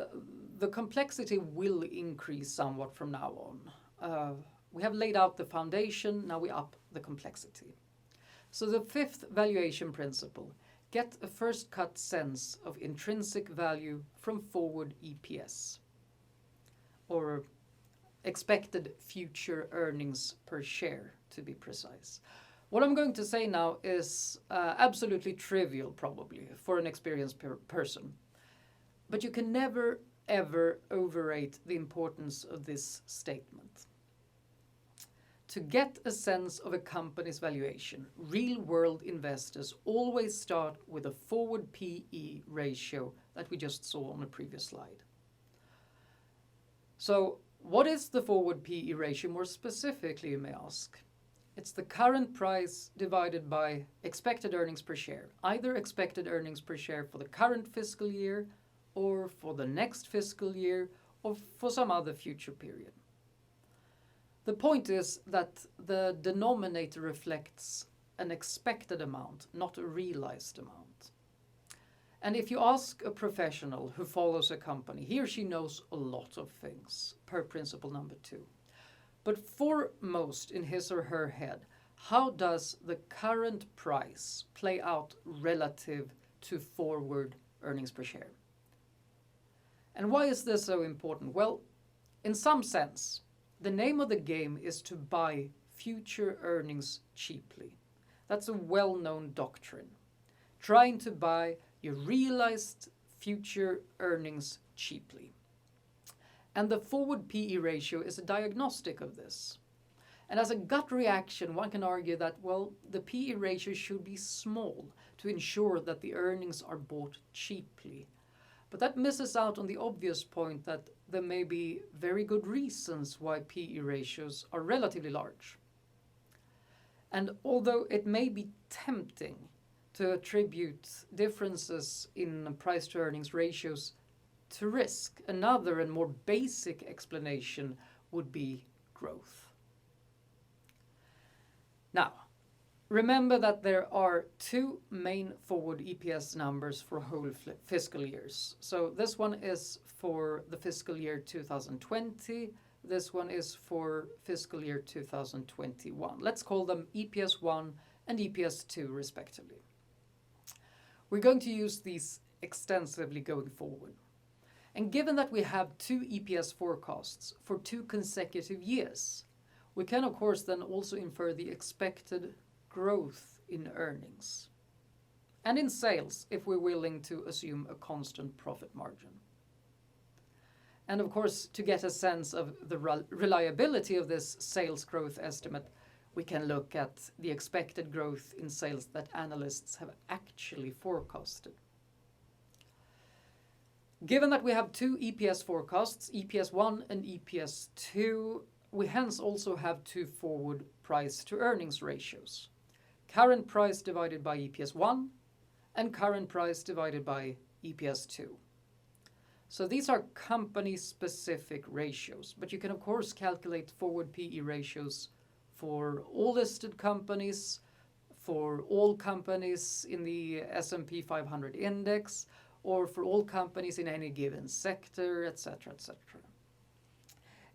the complexity will increase somewhat from now on. We have laid out the foundation, now we up the complexity. So the 5th valuation principle, get a first cut sense of intrinsic value from forward EPS, or expected future earnings per share, to be precise. What I'm going to say now is absolutely trivial, probably, for an experienced person. But you can never, ever overrate the importance of this statement. To get a sense of a company's valuation, real-world investors always start with a forward PE ratio that we just saw on the previous slide. So, what is the forward PE ratio more specifically, you may ask? It's the current price divided by expected earnings per share, either expected earnings per share for the current fiscal year or for the next fiscal year or for some other future period. The point is that the denominator reflects an expected amount, not a realized amount. And if you ask a professional who follows a company, he or she knows a lot of things, per principle number 2. But foremost in his or her head, how does the current price play out relative to forward earnings per share? And why is this so important? Well, in some sense, the name of the game is to buy future earnings cheaply. That's a well-known doctrine. Trying to buy your realized future earnings cheaply. And the forward PE ratio is a diagnostic of this. And as a gut reaction, one can argue that, well, the PE ratio should be small to ensure that the earnings are bought cheaply. But that misses out on the obvious point that there may be very good reasons why PE ratios are relatively large. And although it may be tempting to attribute differences in price to earnings ratios to risk, another and more basic explanation would be growth. Now, remember that there are 2 main forward EPS numbers for whole fiscal years. So this one is for the fiscal year 2020. This one is for fiscal year 2021. Let's call them EPS 1 and EPS 2 respectively. We're going to use these extensively going forward. And given that we have 2 EPS forecasts for 2 consecutive years, we can of course then also infer the expected growth in earnings and in sales if we're willing to assume a constant profit margin. And of course, to get a sense of the reliability of this sales growth estimate, we can look at the expected growth in sales that analysts have actually forecasted. Given that we have 2 EPS forecasts, EPS 1 and EPS 2, we hence also have 2 forward price to earnings ratios. Current price divided by EPS 1 and current price divided by EPS 2. So these are company-specific ratios, but you can of course calculate forward PE ratios for all listed companies, for all companies in the S&P 500 index, or for all companies in any given sector, etc., etc.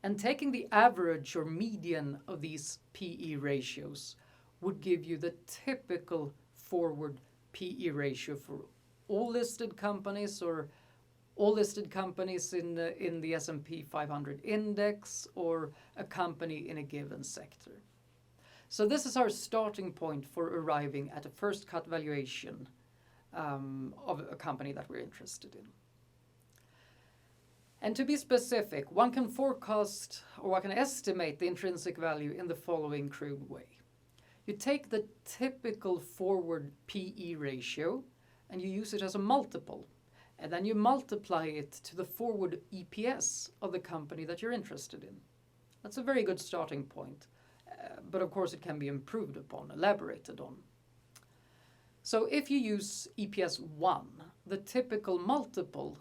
And taking the average or median of these PE ratios would give you the typical forward PE ratio for all listed companies, or all listed companies in the S&P 500 index, or a company in a given sector. So this is our starting point for arriving at a first cut valuation of a company that we're interested in. And to be specific, one can forecast or one can estimate the intrinsic value in the following crude way. You take the typical forward PE ratio and you use it as a multiple, and then you multiply it to the forward EPS of the company that you're interested in. That's a very good starting point, but of course it can be improved upon, elaborated on. So if you use EPS 1, the typical multiple,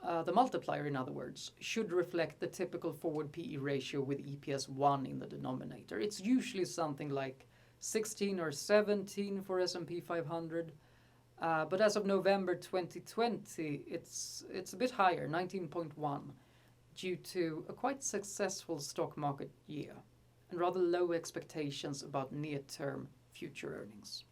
the multiplier in other words, should reflect the typical forward PE ratio with EPS 1 in the denominator. It's usually something like 16 or 17 for S&P 500, but as of November 2020, it's a bit higher, 19.1, due to a quite successful stock market year and rather low expectations about near-term future earnings.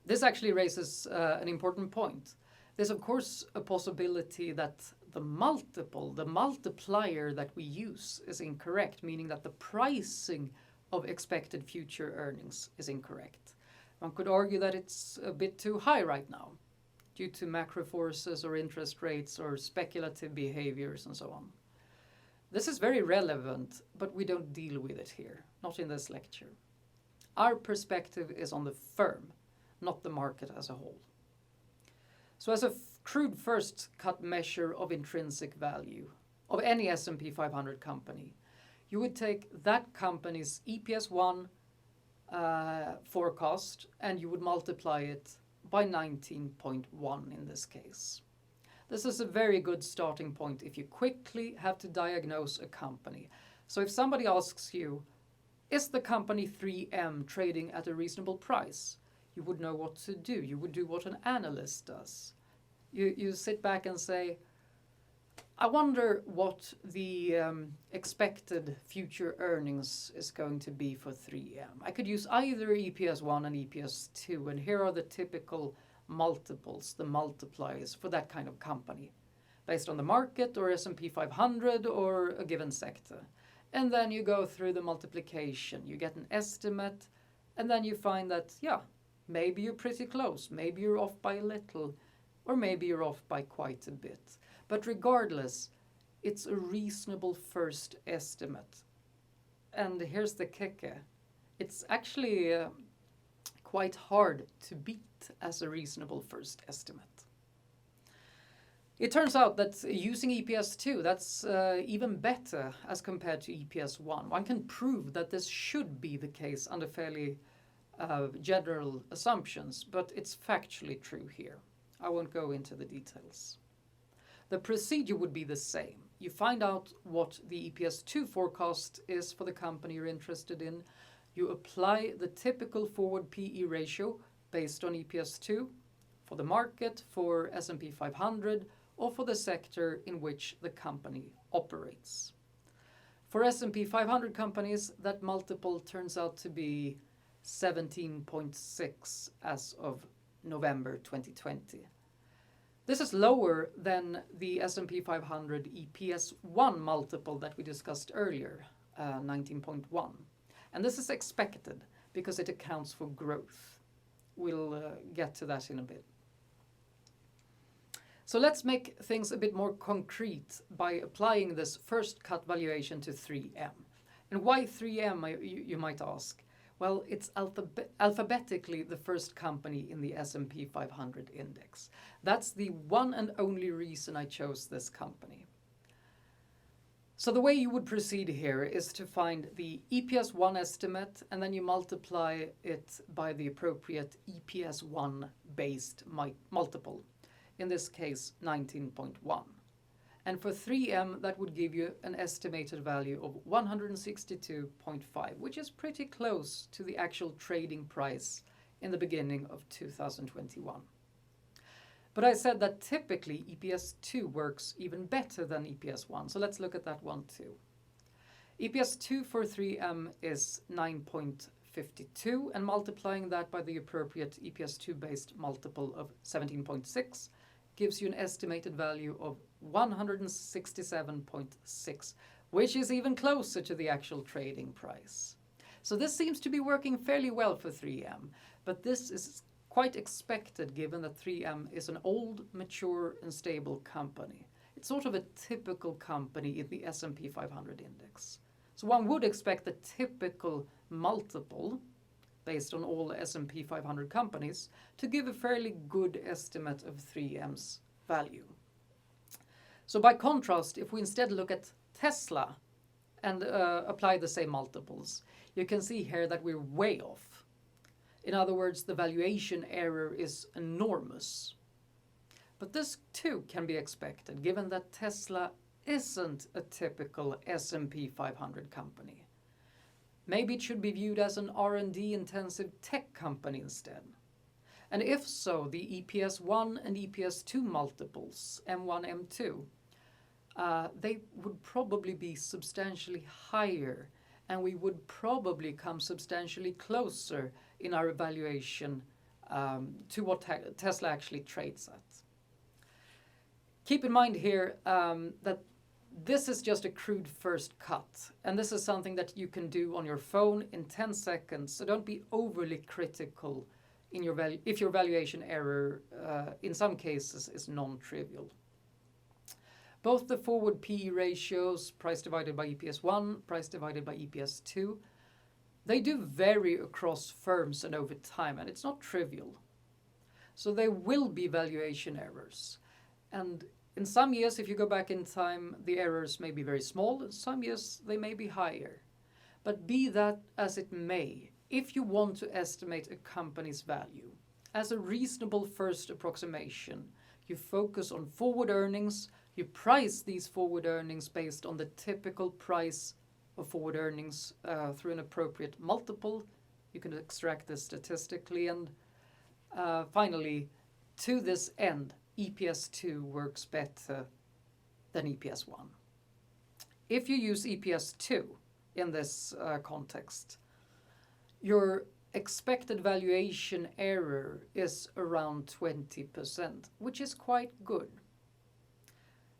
This actually raises an important point. There's of course a possibility that the multiple, the multiplier that we use is incorrect, meaning that the pricing of expected future earnings is incorrect. One could argue that it's a bit too high right now due to macro forces or interest rates or speculative behaviors and so on. This is very relevant, but we don't deal with it here, not in this lecture. Our perspective is on the firm, not the market as a whole. So as a crude first cut measure of intrinsic value of any S&P 500 company, you would take that company's EPS1 forecast and you would multiply it by 19.1 in this case. This is a very good starting point if you quickly have to diagnose a company. So if somebody asks you, is the company 3M trading at a reasonable price? You would know what to do. You would do what an analyst does. You sit back and say, I wonder what the expected future earnings is going to be for 3M. I could use either EPS1 and EPS2, and here are the typical multiples, the multipliers for that kind of company, based on the market or S&P 500 or a given sector. And then you go through the multiplication. You get an estimate, and then you find that, yeah, maybe you're pretty close. Maybe you're off by a little, or maybe you're off by quite a bit. But regardless, it's a reasonable first estimate. And here's the kicker. It's actually quite hard to beat as a reasonable first estimate. It turns out that using EPS2, that's even better as compared to EPS1. One can prove that this should be the case under fairly general assumptions, but it's factually true here. I won't go into the details. The procedure would be the same. You find out what the EPS2 forecast is for the company you're interested in. You apply the typical forward PE ratio based on EPS2 for the market, for S&P 500, or for the sector in which the company operates. For S&P 500 companies, that multiple turns out to be 17.6 as of November 2020. This is lower than the S&P 500 EPS1 multiple that we discussed earlier, 19.1. And this is expected because it accounts for growth. We'll get to that in a bit. So let's make things a bit more concrete by applying this first cut valuation to 3M. And why 3M, you might ask? Well, it's alphabetically the first company in the S&P 500 index. That's the one and only reason I chose this company. So the way you would proceed here is to find the EPS1 estimate, and then you multiply it by the appropriate EPS1 based multiple. In this case, 19.1. And for 3M, that would give you an estimated value of 162.5, which is pretty close to the actual trading price in the beginning of 2021. But I said that typically EPS2 works even better than EPS1, so let's look at that one too. EPS2 for 3M is 9.52, and multiplying that by the appropriate EPS2 based multiple of 17.6 gives you an estimated value of 167.6, which is even closer to the actual trading price. So this seems to be working fairly well for 3M, but this is quite expected given that 3M is an old, mature and stable company. It's sort of a typical company in the S&P 500 index. So one would expect the typical multiple based on all S&P 500 companies to give a fairly good estimate of 3M's value. So by contrast, if we instead look at Tesla and apply the same multiples, you can see here that we're way off. In other words, the valuation error is enormous. But this too can be expected given that Tesla isn't a typical S&P 500 company. Maybe it should be viewed as an R&D intensive tech company instead. And if so, the EPS1 and EPS2 multiples, M1, M2, they would probably be substantially higher, and we would probably come substantially closer in our evaluation to what Tesla actually trades at. Keep in mind here that this is just a crude first cut, and this is something that you can do on your phone in 10 seconds, so don't be overly critical in your if your valuation error in some cases is non-trivial. Both the forward PE ratios, price divided by EPS1, price divided by EPS2, they do vary across firms and over time, and it's not trivial. So there will be valuation errors. And in some years, if you go back in time, the errors may be very small. In some years, they may be higher. But be that as it may, if you want to estimate a company's value, as a reasonable first approximation, you focus on forward earnings. You price these forward earnings based on the typical price of forward earnings through an appropriate multiple. You can extract this statistically. And finally, to this end, EPS2 works better than EPS1. If you use EPS2 in this context, your expected valuation error is around 20%, which is quite good.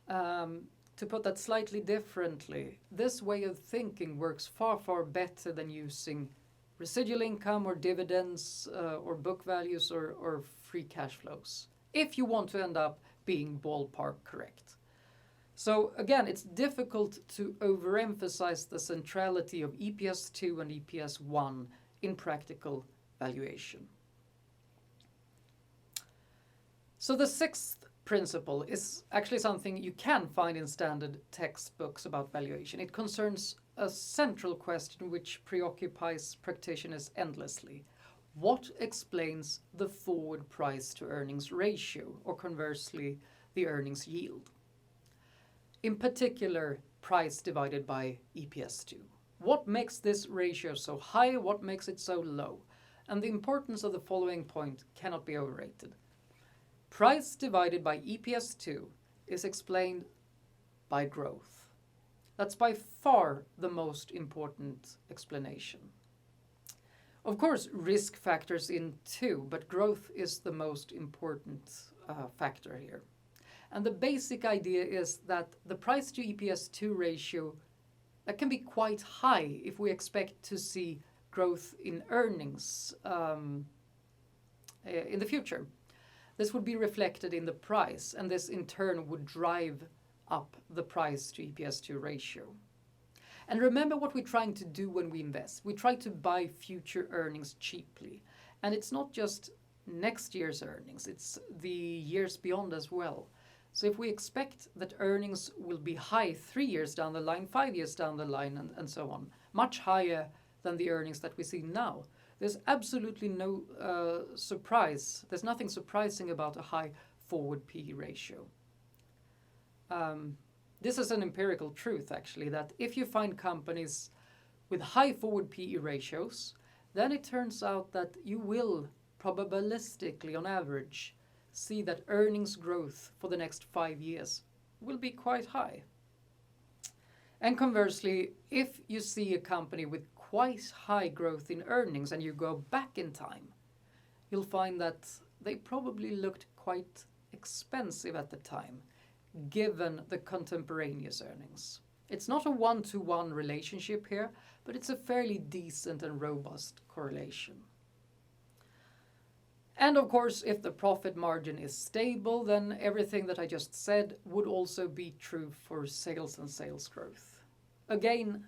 To put that slightly differently, this way of thinking works far, far better than using residual income or dividends or book values or free cash flows, if you want to end up being ballpark correct. So again, it's difficult to overemphasize the centrality of EPS2 and EPS1 in practical valuation. So the sixth principle is actually something you can find in standard textbooks about valuation. It concerns a central question which preoccupies practitioners endlessly. What explains the forward price to earnings ratio, or conversely, the earnings yield? In particular, price divided by EPS2. What makes this ratio so high? What makes it so low? And the importance of the following point cannot be overrated. Price divided by EPS2 is explained by growth. That's by far the most important explanation. Of course, risk factors in too, but growth is the most important factor here. And the basic idea is that the price to EPS2 ratio that can be quite high if we expect to see growth in earnings in the future. This would be reflected in the price, and this in turn would drive up the price to EPS2 ratio. And remember what we're trying to do when we invest. We try to buy future earnings cheaply. And it's not just next year's earnings, it's the years beyond as well. So if we expect that earnings will be high 3 years down the line, 5 years down the line, and so on, much higher than the earnings that we see now, there's absolutely no surprise. There's nothing surprising about a high forward PE ratio. This is an empirical truth, actually, that if you find companies with high forward PE ratios, then it turns out that you will probabilistically, on average, see that earnings growth for the next 5 years will be quite high. And conversely, if you see a company with quite high growth in earnings and you go back in time, you'll find that they probably looked quite expensive at the time, given the contemporaneous earnings. It's not a one-to-one relationship here, but it's a fairly decent and robust correlation. And of course, if the profit margin is stable, then everything that I just said would also be true for sales and sales growth. Again,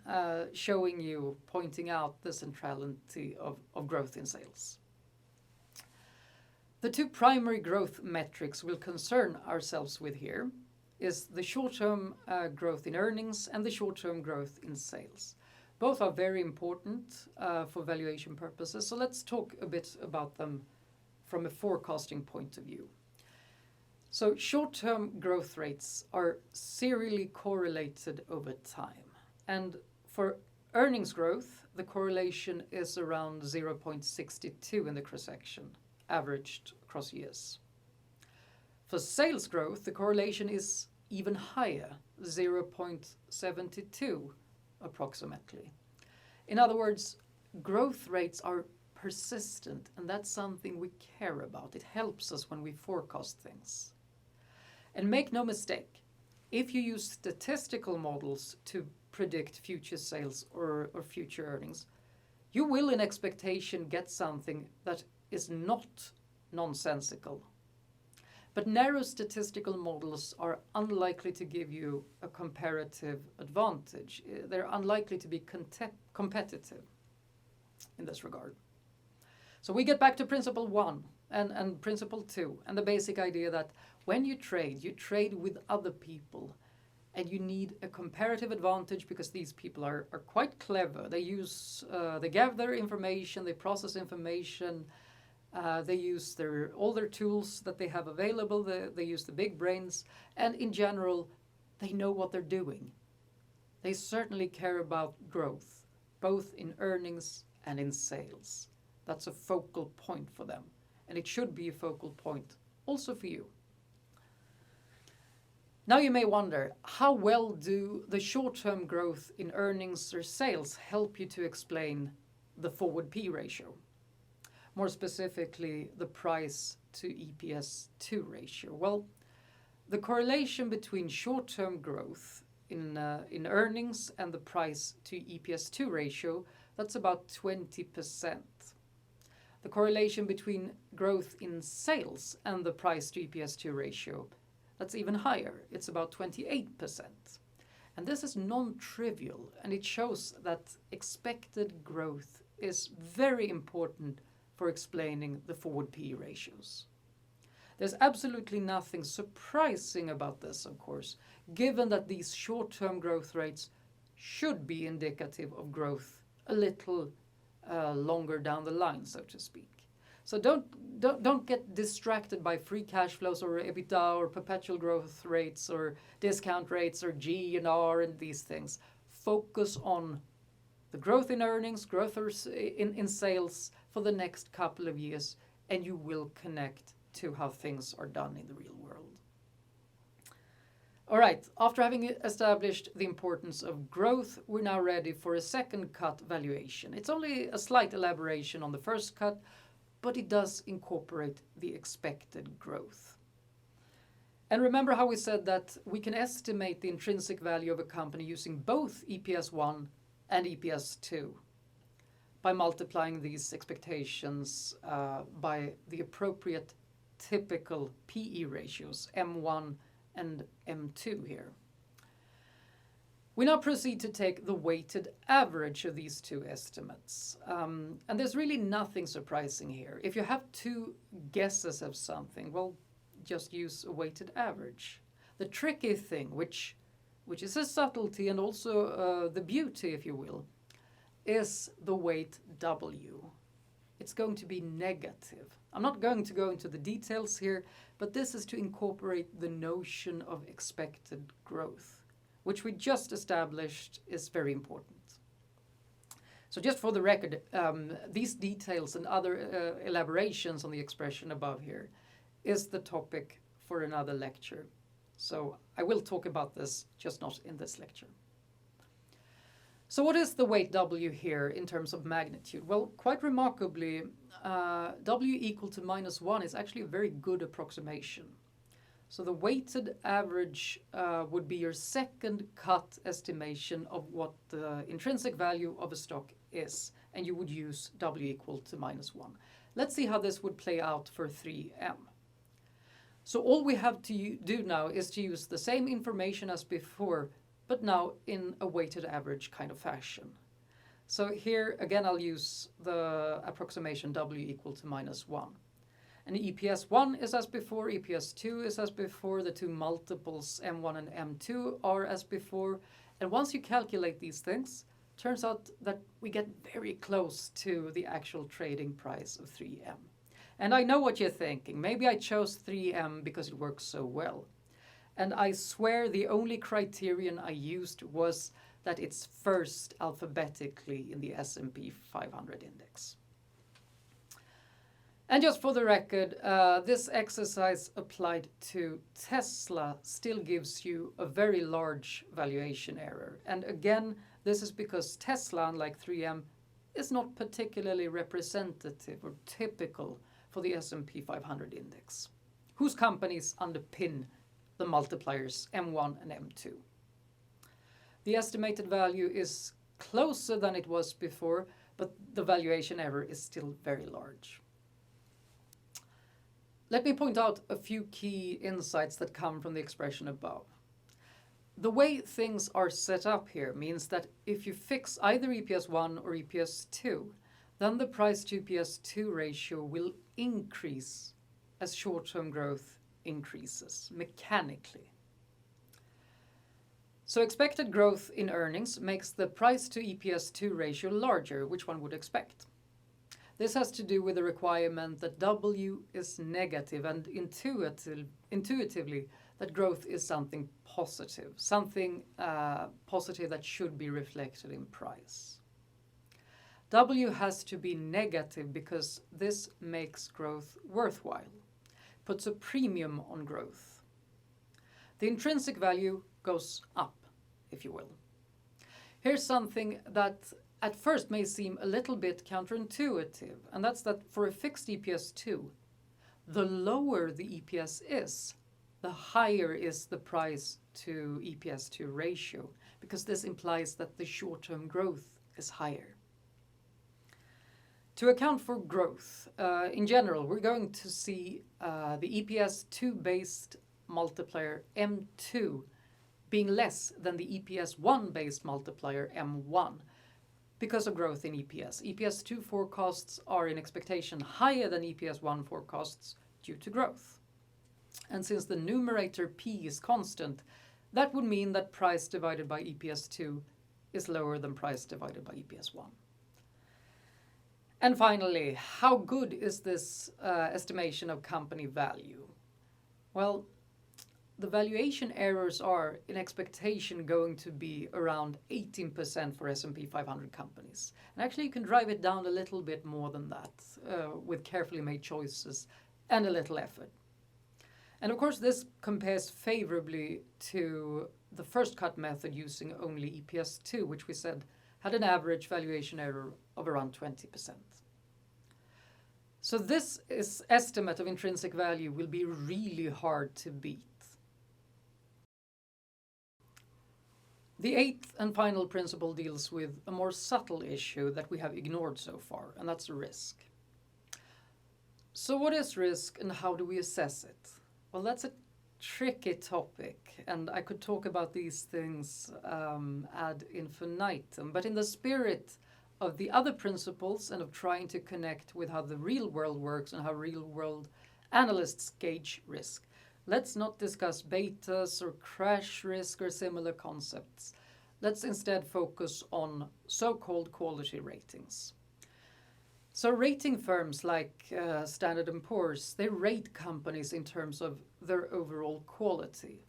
pointing out the centrality of growth in sales. The two primary growth metrics we'll concern ourselves with here is the short-term growth in earnings and the short-term growth in sales. Both are very important for valuation purposes, so let's talk a bit about them from a forecasting point of view. So short-term growth rates are serially correlated over time. And for earnings growth, the correlation is around 0.62 in the cross-section, averaged across years. For sales growth, the correlation is even higher, 0.72 approximately. In other words, growth rates are persistent, and that's something we care about. It helps us when we forecast things. And make no mistake, if you use statistical models to predict future sales or future earnings, you will in expectation get something that is not nonsensical. But narrow statistical models are unlikely to give you a comparative advantage. They're unlikely to be competitive in this regard. So we get back to principle 1 and principle 2, and the basic idea that when you trade with other people, and you need a comparative advantage because these people are quite clever. They gather information, they process information, they use all their tools that they have available, they use the big brains, and in general, they know what they're doing. They certainly care about growth, both in earnings and in sales. That's a focal point for them, and it should be a focal point also for you. Now you may wonder, how well do the short-term growth in earnings or sales help you to explain the forward P ratio? More specifically, the price to EPS2 ratio. Well, the correlation between short-term growth in earnings and the price to EPS2 ratio, that's about 20%. The correlation between growth in sales and the price to EPS2 ratio, that's even higher. It's about 28%. And this is non-trivial, and it shows that expected growth is very important for explaining the forward PE ratios. There's absolutely nothing surprising about this, of course, given that these short-term growth rates should be indicative of growth a little longer down the line, so to speak. So don't get distracted by free cash flows or EBITDA or perpetual growth rates or discount rates or G and R and these things. Focus on the growth in earnings, growth in sales for the next couple of years, and you will connect to how things are done in the real world. All right, after having established the importance of growth, we're now ready for a second cut valuation. It's only a slight elaboration on the first cut, but it does incorporate the expected growth. And remember how we said that we can estimate the intrinsic value of a company using both EPS1 and EPS2 by multiplying these expectations by the appropriate typical PE ratios, M1 and M2 here. We now proceed to take the weighted average of these two estimates. And there's really nothing surprising here. If you have two guesses of something, well, just use a weighted average. The tricky thing, which is a subtlety and also the beauty, if you will, is the weight W. It's going to be negative. I'm not going to go into the details here, but this is to incorporate the notion of expected growth, which we just established is very important. So just for the record, these details and other elaborations on the expression above here is the topic for another lecture. So I will talk about this, just not in this lecture. So what is the weight W here in terms of magnitude? Well, quite remarkably, W equal to -1 is actually a very good approximation. So the weighted average would be your second cut estimation of what the intrinsic value of a stock is, and you would use W equal to -1. Let's see how this would play out for 3M. So all we have to do now is to use the same information as before, but now in a weighted average kind of fashion. So here again I'll use the approximation W equal to -1. And EPS1 is as before, EPS2 is as before, the two multiples M1 and M2 are as before. And once you calculate these things, turns out that we get very close to the actual trading price of 3M. And I know what you're thinking. Maybe I chose 3M because it works so well. And I swear the only criterion I used was that it's first alphabetically in the S&P 500 index. And just for the record, this exercise applied to Tesla still gives you a very large valuation error. And again, this is because Tesla, unlike 3M, is not particularly representative or typical for the S&P 500 index, whose companies underpin the multipliers M1 and M2. The estimated value is closer than it was before, but the valuation error is still very large. Let me point out a few key insights that come from the expression above. The way things are set up here means that if you fix either EPS 1 or EPS 2, then the price to EPS 2 ratio will increase as short-term growth increases mechanically. So expected growth in earnings makes the price to EPS 2 ratio larger, which one would expect. This has to do with the requirement that W is negative and intuitively that growth is something positive that should be reflected in price. W has to be negative because this makes growth worthwhile, puts a premium on growth. The intrinsic value goes up, if you will. Here's something that at first may seem a little bit counterintuitive, and that's that for a fixed EPS 2, the lower the EPS is, the higher is the price to EPS 2 ratio, because this implies that the short-term growth is higher. To account for growth, in general, we're going to see the EPS 2 based multiplier M2 being less than the EPS 1 based multiplier M1 because of growth in EPS. EPS 2 forecasts are in expectation higher than EPS 1 forecasts due to growth. And since the numerator P is constant, that would mean that price divided by EPS 2 is lower than price divided by EPS 1. And finally, how good is this estimation of company value? Well, the valuation errors are, in expectation, going to be around 18% for S&P 500 companies. And actually, you can drive it down a little bit more than that with carefully made choices and a little effort. And of course, this compares favorably to the first cut method using only EPS 2, which we said had an average valuation error of around 20%. So this estimate of intrinsic value will be really hard to beat. The eighth and final principle deals with a more subtle issue that we have ignored so far, and that's risk. So what is risk and how do we assess it? Well, that's a tricky topic, and I could talk about these things ad infinitum, but in the spirit of the other principles and of trying to connect with how the real world works and how real world analysts gauge risk, let's not discuss betas or crash risk or similar concepts. Let's instead focus on so-called quality ratings. So rating firms like Standard & Poor's, they rate companies in terms of their overall quality.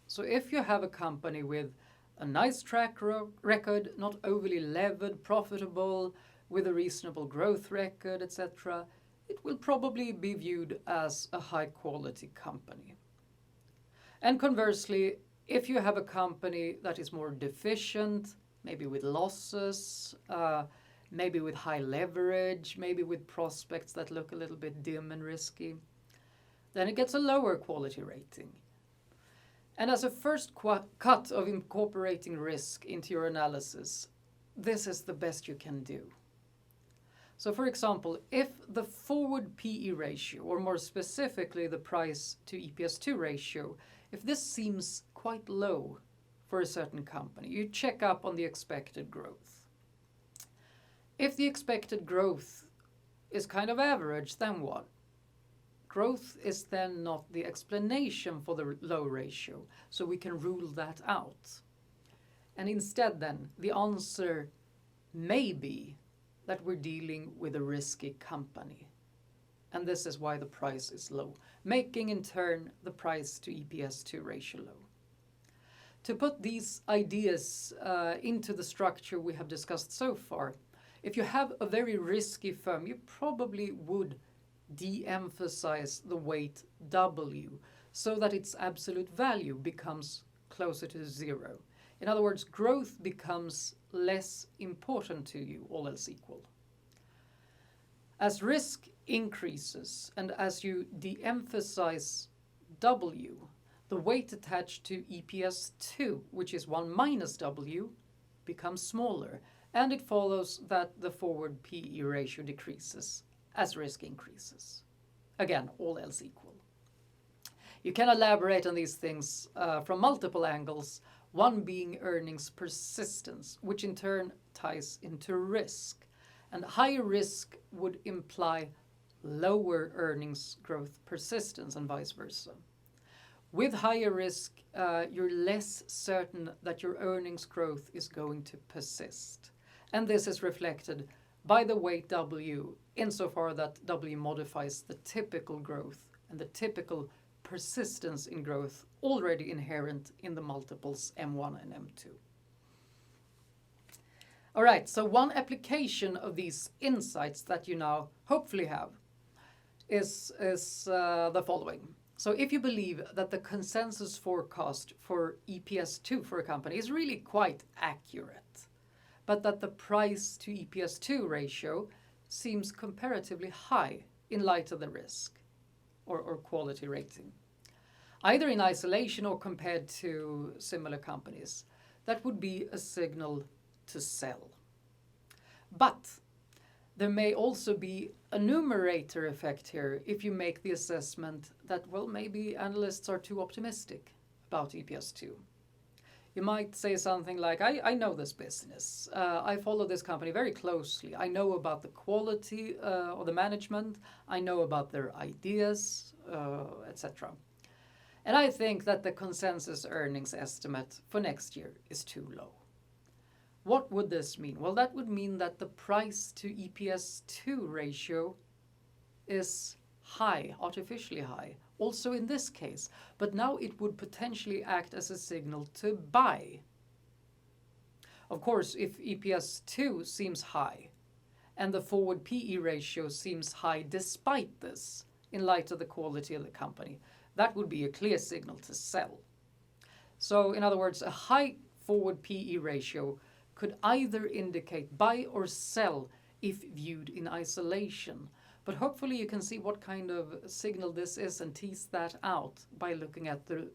So if you have a company with a nice track record, not overly levered, profitable, with a reasonable growth record, etc., it will probably be viewed as a high-quality company. And conversely, if you have a company that is more deficient, maybe with losses, maybe with high leverage, maybe with prospects that look a little bit dim and risky, then it gets a lower quality rating. And as a first cut of incorporating risk into your analysis, this is the best you can do. So for example, if the forward PE ratio, or more specifically the price to EPS 2 ratio, if this seems quite low for a certain company, you check up on the expected growth. If the expected growth is kind of average, then what? Growth is then not the explanation for the low ratio, so we can rule that out. And instead then, the answer may be that we're dealing with a risky company. And this is why the price is low, making in turn the price to EPS 2 ratio low. To put these ideas into the structure we have discussed so far, if you have a very risky firm, you probably would de-emphasize the weight W so that its absolute value becomes closer to zero. In other words, growth becomes less important to you, all else equal. As risk increases and as you de-emphasize W, the weight attached to EPS 2, which is 1 minus W, becomes smaller, and it follows that the forward PE ratio decreases as risk increases. Again, all else equal. You can elaborate on these things from multiple angles, one being earnings persistence, which in turn ties into risk. And higher risk would imply lower earnings growth persistence and vice versa. With higher risk, you're less certain that your earnings growth is going to persist. And this is reflected by the weight W, insofar that W modifies the typical growth and the typical persistence in growth already inherent in the multiples M1 and M2. All right, so one application of these insights that you now hopefully have is the following. So if you believe that the consensus forecast for EPS2 for a company is really quite accurate, but that the price to EPS2 ratio seems comparatively high in light of the risk or quality rating, either in isolation or compared to similar companies, that would be a signal to sell. But there may also be a numerator effect here if you make the assessment that, well, maybe analysts are too optimistic about EPS2. You might say something like, I know this business. I follow this company very closely. I know about the quality of the management. I know about their ideas, etc. And I think that the consensus earnings estimate for next year is too low. What would this mean? Well, that would mean that the price to EPS2 ratio is high, artificially high, also in this case. But now it would potentially act as a signal to buy. Of course, if EPS2 seems high and the forward PE ratio seems high despite this, in light of the quality of the company, that would be a clear signal to sell. So, in other words, a high forward PE ratio could either indicate buy or sell if viewed in isolation. But hopefully you can see what kind of signal this is and tease that out by looking at the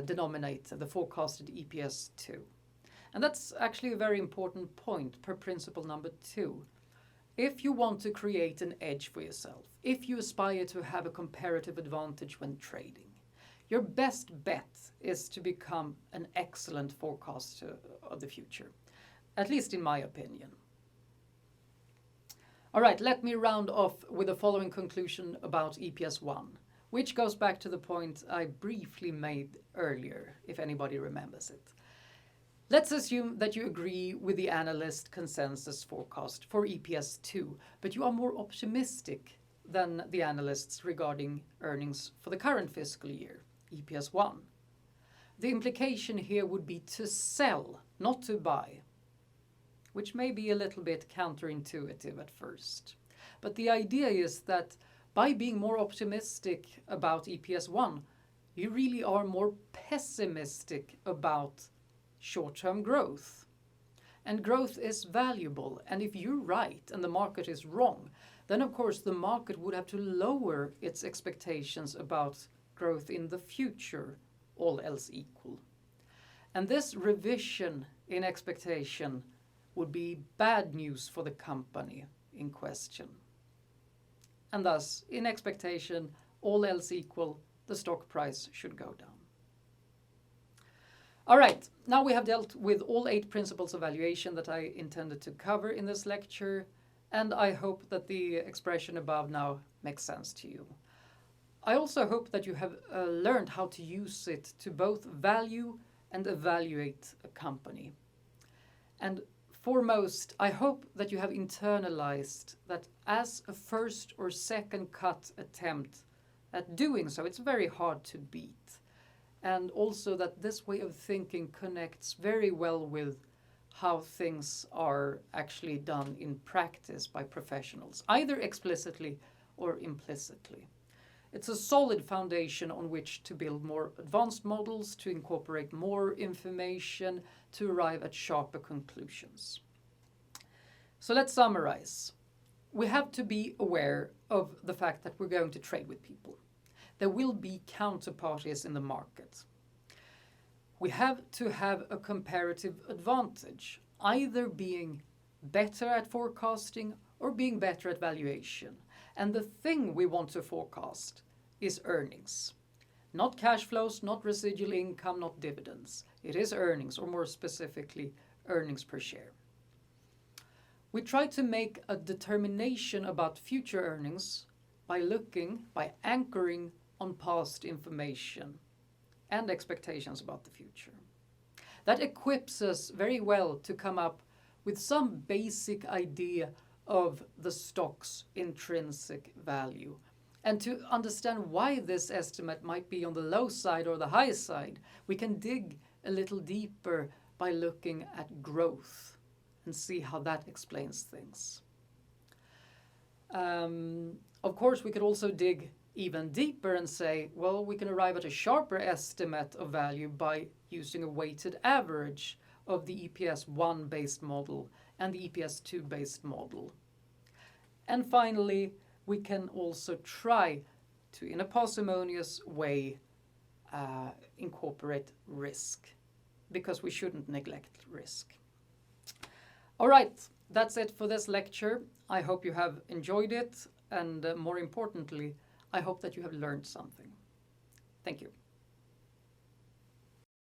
denominator, the forecasted EPS2. And that's actually a very important point per principle number 2. If you want to create an edge for yourself, if you aspire to have a comparative advantage when trading, your best bet is to become an excellent forecaster of the future, at least in my opinion. All right, let me round off with the following conclusion about EPS1, which goes back to the point I briefly made earlier, if anybody remembers it. Let's assume that you agree with the analyst consensus forecast for EPS2, but you are more optimistic than the analysts regarding earnings for the current fiscal year, EPS1. The implication here would be to sell, not to buy, which may be a little bit counterintuitive at first. But the idea is that by being more optimistic about EPS1, you really are more pessimistic about short-term growth. And growth is valuable. And if you're right and the market is wrong, then of course the market would have to lower its expectations about growth in the future, all else equal. And this revision in expectation would be bad news for the company in question. And thus, in expectation, all else equal, the stock price should go down. All right, now we have dealt with all 8 principles of valuation that I intended to cover in this lecture, and I hope that the expression above now makes sense to you. I also hope that you have learned how to use it to both value and evaluate a company. And foremost, I hope that you have internalized that as a first or second cut attempt at doing so, it's very hard to beat. And also that this way of thinking connects very well with how things are actually done in practice by professionals, either explicitly or implicitly. It's a solid foundation on which to build more advanced models, to incorporate more information, to arrive at sharper conclusions. So let's summarize. we have to be aware of the fact that we're going to trade with people. There will be counterparties in the market. We have to have a comparative advantage, either being better at forecasting or being better at valuation. And the thing we want to forecast is earnings. Not cash flows, not residual income, not dividends. It is earnings, or more specifically, earnings per share. We try to make a determination about future earnings by anchoring on past information and expectations about the future. That equips us very well to come up with some basic idea of the stock's intrinsic value. And to understand why this estimate might be on the low side or the high side, we can dig a little deeper by looking at growth and see how that explains things. Of course, we could also dig even deeper and say, well, we can arrive at a sharper estimate of value by using a weighted average of the EPS 1 based model and the EPS 2 based model. And finally, we can also try to, in a parsimonious way, incorporate risk, because we shouldn't neglect risk. All right, that's it for this lecture. I hope you have enjoyed it, and more importantly, I hope that you have learned something. Thank you.